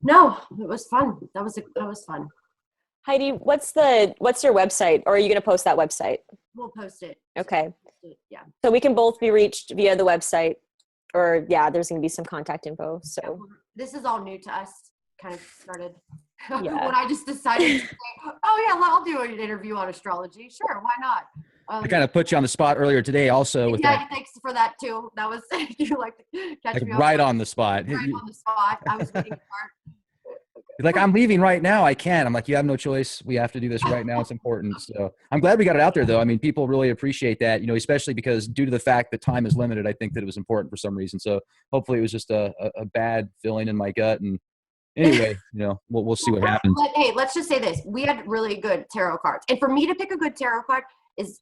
B: No, it was fun. That was fun.
C: Heidi, what's your website, or are you going to post that website?
B: We'll post it.
C: Okay.
B: Yeah.
C: So we can both be reached via the website, or there's going to be some contact info. So
B: yeah, this is all new to us. Kind of started
C: Yeah.
B: when I just decided to say, oh yeah, I'll do an interview on astrology. Sure, why not?
A: I kind of put you on the spot earlier today also. With
B: yeah, thanks for that too. That was, you like to catch me
A: right on the spot.
B: Right on the spot. I was waiting
A: Like, I'm leaving right now. I can't. I'm like, you have no choice. We have to do this right now. It's important. So I'm glad we got it out there, though. I mean, people really appreciate that, especially because due to the fact that time is limited, I think that it was important for some reason. So hopefully it was just a bad feeling in my gut. And anyway, we'll see what happens.
B: But hey, let's just say this. We had really good tarot cards. And for me to pick a good tarot card is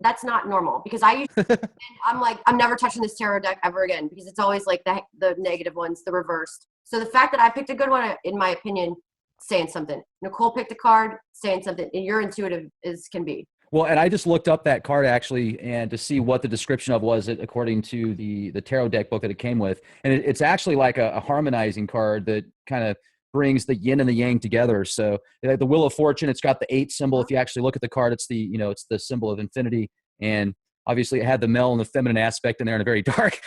B: that's not normal, because I usually, I'm like, I'm never touching this tarot deck ever again, because it's always like the negative ones, the reversed. So the fact that I picked a good one, in my opinion, saying something. Nicole picked a card, saying something, and you're intuitive as can be.
A: Well, and I just looked up that card actually, and to see what the description of was according to the tarot deck book that it came with. And it's actually like a harmonizing card that kind of brings the yin and the yang together. So the Wheel of Fortune, it's got the 8 symbol. If you actually look at the card, it's it's the symbol of infinity. And obviously it had the male and the feminine aspect in there in a very dark,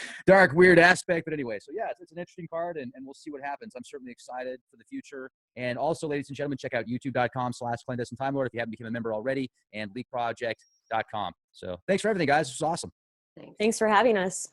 A: weird aspect. But anyway, so yeah, it's an interesting card, and we'll see what happens. I'm certainly excited for the future. And also, ladies and gentlemen, check out youtube.com/Clandestine Time Lord if you haven't become a member already, and leakproject.com. So thanks for everything, guys. This was awesome.
C: Thanks for having us.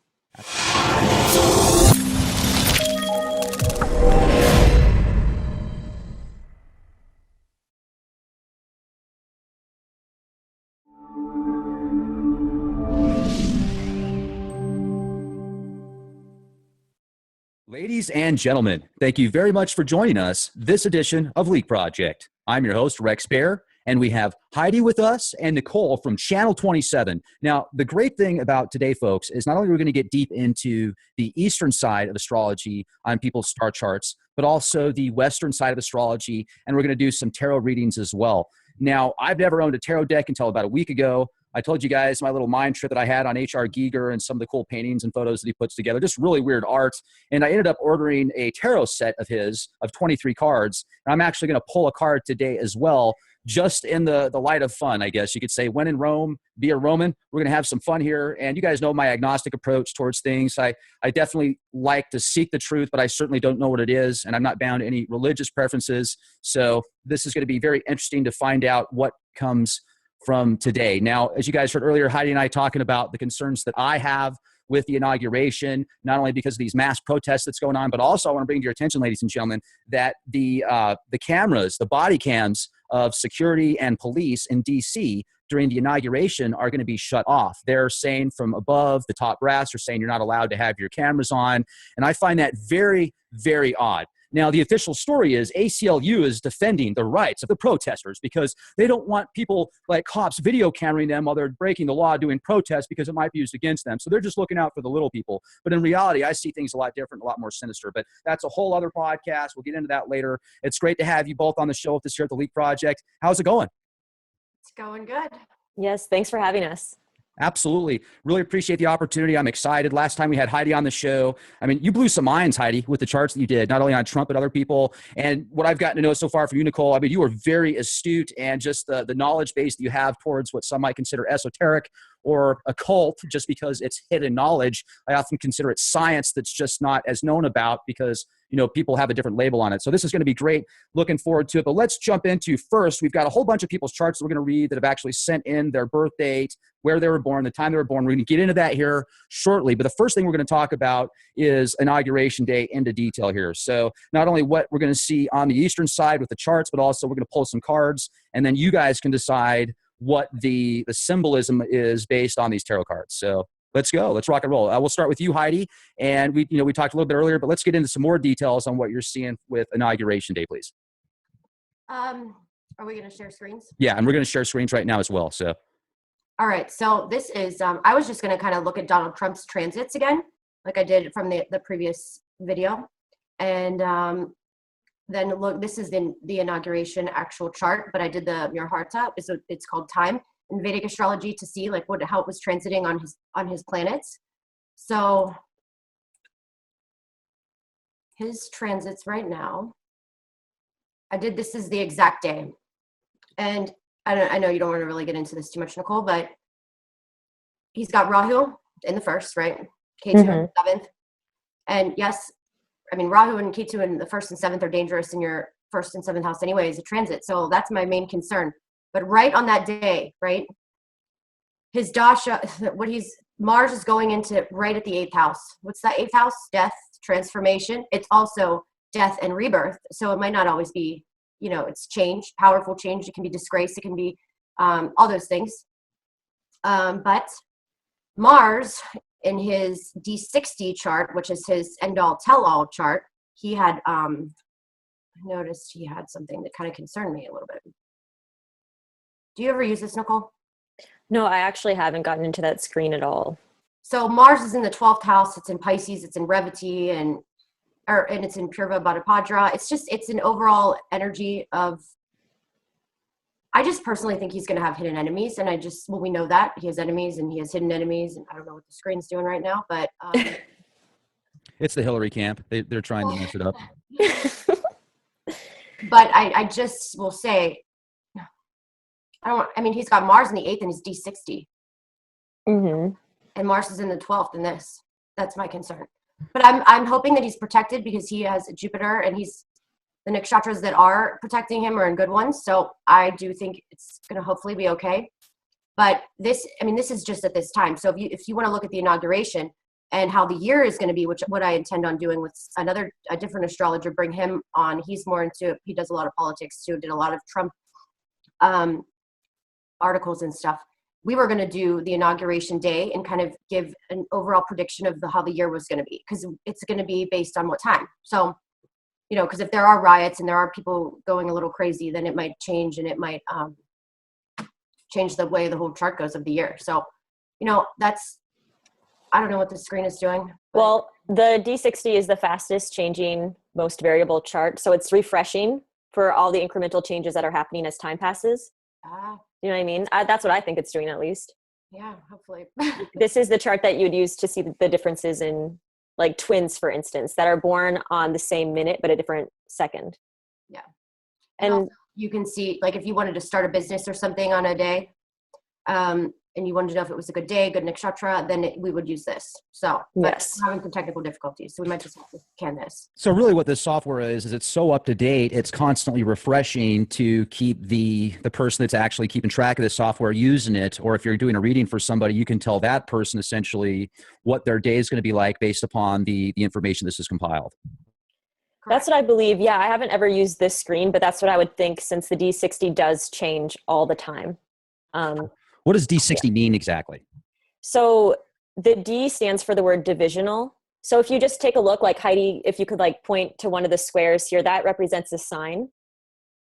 A: Ladies and gentlemen, thank you very much for joining us this edition of Leak Project. I'm your host, Rex Bear, and we have Heidi with us and Nicole from Channel 27. Now, the great thing about today, folks, is not only are we going to get deep into the Eastern side of astrology on people's star charts, but also the Western side of astrology, and we're going to do some tarot readings as well. Now, I've never owned a tarot deck until about a week ago. I told you guys my little mind trip that I had on H.R. Giger and some of the cool paintings and photos that he puts together, just really weird art. And I ended up ordering a tarot set of his of 23 cards. And I'm actually going to pull a card today as well, just in the light of fun, I guess you could say. When in Rome, be a Roman. We're going to have some fun here. And you guys know my agnostic approach towards things. I definitely like to seek the truth, but I certainly don't know what it is. And I'm not bound to any religious preferences. So this is going to be very interesting to find out what comes from today. Now, as you guys heard earlier, Heidi and I talking about the concerns that I have with the inauguration, not only because of these mass protests that's going on, but also I want to bring to your attention, ladies and gentlemen, that the cameras, the body cams of security and police in DC during the inauguration are going to be shut off. They're saying from above, the top brass are saying you're not allowed to have your cameras on. And I find that very, very odd. Now, the official story is ACLU is defending the rights of the protesters because they don't want people like cops video cameraing them while they're breaking the law doing protests because it might be used against them. So they're just looking out for the little people. But in reality, I see things a lot different, a lot more sinister. But that's a whole other podcast. We'll get into that later. It's great to have you both on the show with us here at the Leak Project. How's it going?
B: It's going good.
C: Yes, thanks for having us.
A: Absolutely. Really appreciate the opportunity. I'm excited. Last time we had Heidi on the show, I mean, you blew some minds, Heidi, with the charts that you did, not only on Trump, but other people. And what I've gotten to know so far from you, Nicole, I mean, you are very astute, and just the knowledge base that you have towards what some might consider esoteric or occult, just because it's hidden knowledge. I often consider it science that's just not as known about because, people have a different label on it. So this is going to be great. Looking forward to it. But let's jump into first. We've got a whole bunch of people's charts that we're going to read that have actually sent in their birth date, where they were born, the time they were born. We're going to get into that here shortly. But the first thing we're going to talk about is Inauguration Day into detail here. So not only what we're going to see on the Eastern side with the charts, but also we're going to pull some cards, and then you guys can decide what the symbolism is based on these tarot cards. So let's go. Let's rock and roll. We'll start with you, Heidi. And we talked a little bit earlier, but let's get into some more details on what you're seeing with Inauguration Day, please.
B: Are we going to share screens?
A: Yeah, and we're going to share screens right now as well. So
B: All right, so this is, I was just going to kind of look at Donald Trump's transits again, like I did from the previous video. And then look, this is the inauguration actual chart, but I did the Murharta, it's called time in Vedic astrology, to see like how it was transiting on his planets. So his transits right now, this is the exact day. And I know you don't want to really get into this too much, Nicole, but he's got Rahu in the first, right? Ketu in the seventh. And yes, I mean, Rahu and Ketu in the first and seventh are dangerous in your first and seventh house anyway as a transit. So that's my main concern. But right on that day, right, his dasha, Mars is going into right at the eighth house. What's that eighth house? Death, transformation. It's also death and rebirth. So it might not always be, it's change, powerful change. It can be disgrace. It can be all those things. But Mars, in his D60 chart, which is his end-all tell-all chart, he had, I noticed he had something that kind of concerned me a little bit. Do you ever use this, Nicole?
C: No, I actually haven't gotten into that screen at all.
B: So Mars is in the 12th house. It's in Pisces. It's in Revati, and it's in Purva Bhattapadra. It's an overall energy of, I just personally think he's going to have hidden enemies. And we know that he has enemies and he has hidden enemies. And I don't know what the screen's doing right now, but.
A: It's the Hillary camp. They're trying to mess it up.
B: But I just will say, he's got Mars in the 8th and his D60.
C: Mm-hmm.
B: And Mars is in the 12th in this. That's my concern. But I'm hoping that he's protected because he has Jupiter, and the nakshatras that are protecting him are in good ones. So I do think it's going to hopefully be okay. But this is just at this time. So if you want to look at the inauguration and how the year is going to be, what I intend on doing with a different astrologer, bring him on. He's more into, he does a lot of politics too, did a lot of Trump articles and stuff. We were going to do the inauguration day and kind of give an overall prediction of how the year was going to be, because it's going to be based on what time. So, because if there are riots and there are people going a little crazy, then it might change, and it might change the way the whole chart goes of the year. So, I don't know what the screen is doing.
C: Well, the D60 is the fastest changing, most variable chart. So it's refreshing for all the incremental changes that are happening as time passes. You know what I mean? That's what I think it's doing, at least.
B: Yeah, hopefully.
C: This is the chart that you'd use to see the differences in, like, twins, for instance, that are born on the same minute but a different second.
B: Yeah.
C: And
B: also, you can see, like, if you wanted to start a business or something on a day, and you wanted to know if it was a good day, good nakshatra, then we would use this. So,
C: yes,
B: we're having some technical difficulties, so we might just have to can this.
A: So really what this software is it's so up to date, it's constantly refreshing to keep the person that's actually keeping track of the software using it. Or if you're doing a reading for somebody, you can tell that person essentially what their day is going to be like based upon the information this is compiled.
C: That's what I believe. Yeah, I haven't ever used this screen, but that's what I would think, since the D60 does change all the time.
A: What does D60 mean exactly?
C: So the D stands for the word divisional. So if you just take a look, like Heidi, if you could like point to one of the squares here, that represents a sign.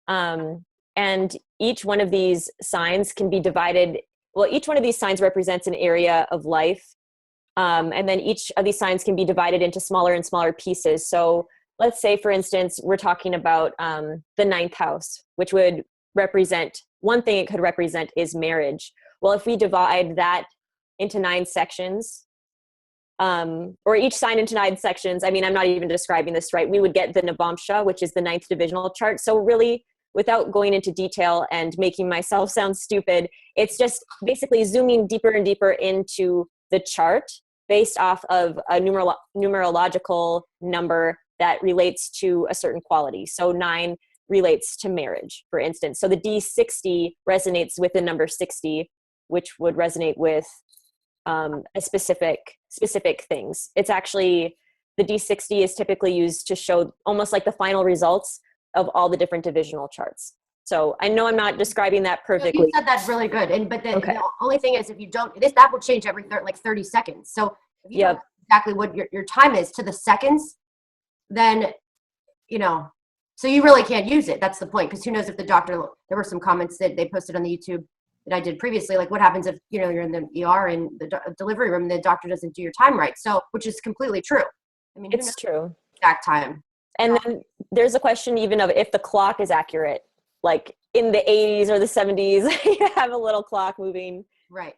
C: And each one of these signs can be divided. Well, each one of these signs represents an area of life. And then each of these signs can be divided into smaller and smaller pieces. So let's say, for instance, we're talking about the ninth house, which would represent, one thing it could represent is marriage. Well, if we divide that into 9 sections, or each sign into 9 sections, I mean, I'm not even describing this right, we would get the Navamsha, which is the 9th divisional chart. So really, without going into detail and making myself sound stupid, it's just basically zooming deeper and deeper into the chart based off of a numerological number that relates to a certain quality. So 9 relates to marriage, for instance. So the D60 resonates with the number 60, which would resonate with a specific things. It's actually, the D60 is typically used to show almost like the final results of all the different divisional charts. So I know I'm not describing that perfectly.
B: No, you said that's really good. But the only thing is, if you don't, that will change every 30 seconds. So if you know exactly what your time is to the seconds, then, so you really can't use it. That's the point. Because who knows if the doctor, there were some comments that they posted on the YouTube that I did previously. Like what happens if, you know, you're in the ER and the delivery room, the doctor doesn't do your time right. So, which is completely true. I mean, who knows
C: It's true.
B: the exact time.
C: And then there's a question even of if the clock is accurate, like in the 80s or the 70s, you have a little clock moving.
B: Right.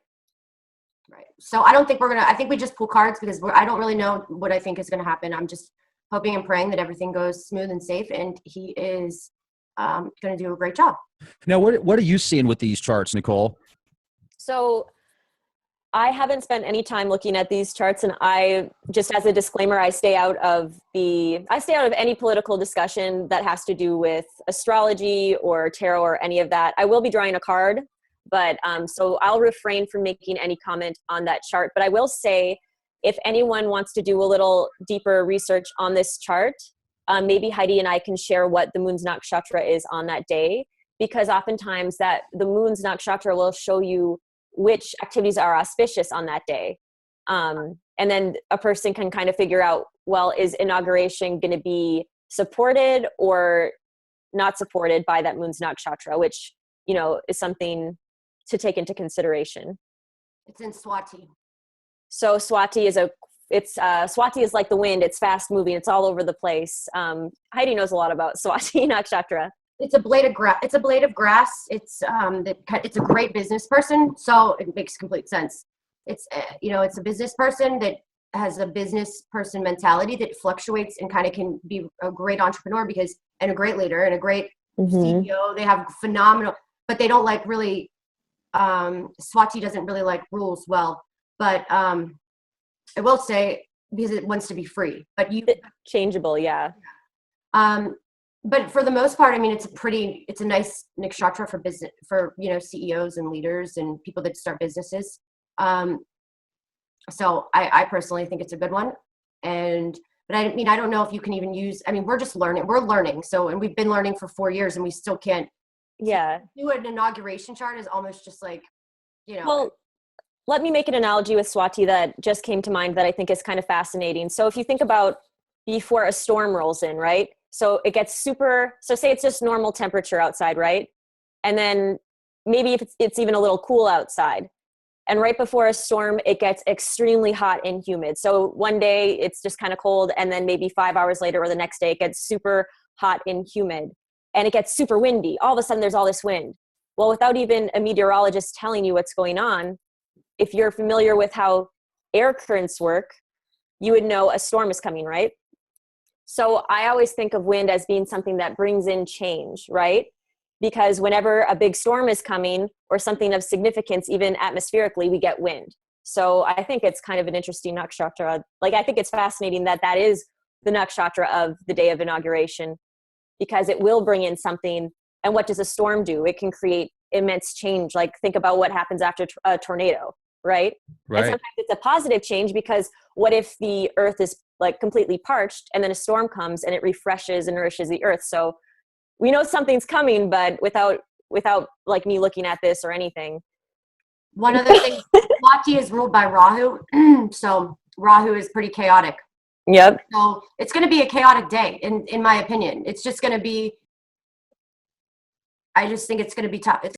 B: Right. So I don't think I think we just pull cards because I don't really know what I think is going to happen. I'm just hoping and praying that everything goes smooth and safe, and he is going to do a great job.
A: Now, what are you seeing with these charts, Nicole?
C: So I haven't spent any time looking at these charts, and I just, as a disclaimer, I stay out of any political discussion that has to do with astrology or tarot or any of that. I will be drawing a card, but so I'll refrain from making any comment on that chart. But I will say, if anyone wants to do a little deeper research on this chart, maybe Heidi and I can share what the moon's nakshatra is on that day, because oftentimes that the moon's nakshatra will show you which activities are auspicious on that day. And then a person can kind of figure out, well, is inauguration going to be supported or not supported by that moon's nakshatra, which, you know, is something to take into consideration.
B: It's in Swati.
C: So Swati is like the wind. It's fast moving. It's all over the place. Heidi knows a lot about Swati nakshatra.
B: It's a blade of grass. It's a blade of grass. It's a great business person. So it makes complete sense. It's it's a business person that has a business person mentality that fluctuates and kind of can be a great entrepreneur and a great leader and a great CEO. They have phenomenal, but they don't like really. Swati doesn't really like rules well, but I will say because it wants to be free, but
C: changeable, yeah.
B: But for the most part, I mean, it's a nice nakshatra for business, for, you know, CEOs and leaders and people that start businesses. So I personally think it's a good one. But I mean, I don't know if you can even use, I mean, we're learning. So, and we've been learning for 4 years and we still can't do an inauguration chart is almost just like, you know.
C: Well, let me make an analogy with Swati that just came to mind that I think is kind of fascinating. So if you think about before a storm rolls in, right? So it gets so say it's just normal temperature outside, right? And then maybe if it's even a little cool outside. And right before a storm, it gets extremely hot and humid. So one day it's just kind of cold, and then maybe 5 hours later or the next day it gets super hot and humid. And it gets super windy. All of a sudden there's all this wind. Well, without even a meteorologist telling you what's going on, if you're familiar with how air currents work, you would know a storm is coming, right? So I always think of wind as being something that brings in change, right? Because whenever a big storm is coming or something of significance, even atmospherically, we get wind. So I think it's kind of an interesting nakshatra. Like, I think it's fascinating that is the nakshatra of the day of inauguration, because it will bring in something. And what does a storm do? It can create immense change. Like, think about what happens after a tornado, right? And sometimes it's a positive change, because what if the earth is like completely parched and then a storm comes and it refreshes and nourishes the earth? So we know something's coming, but without like me looking at this or anything.
B: One other thing, Swati is ruled by Rahu. So Rahu is pretty chaotic.
C: Yep.
B: So it's going to be a chaotic day, in my opinion. It's just going to be, I just think it's going to be tough.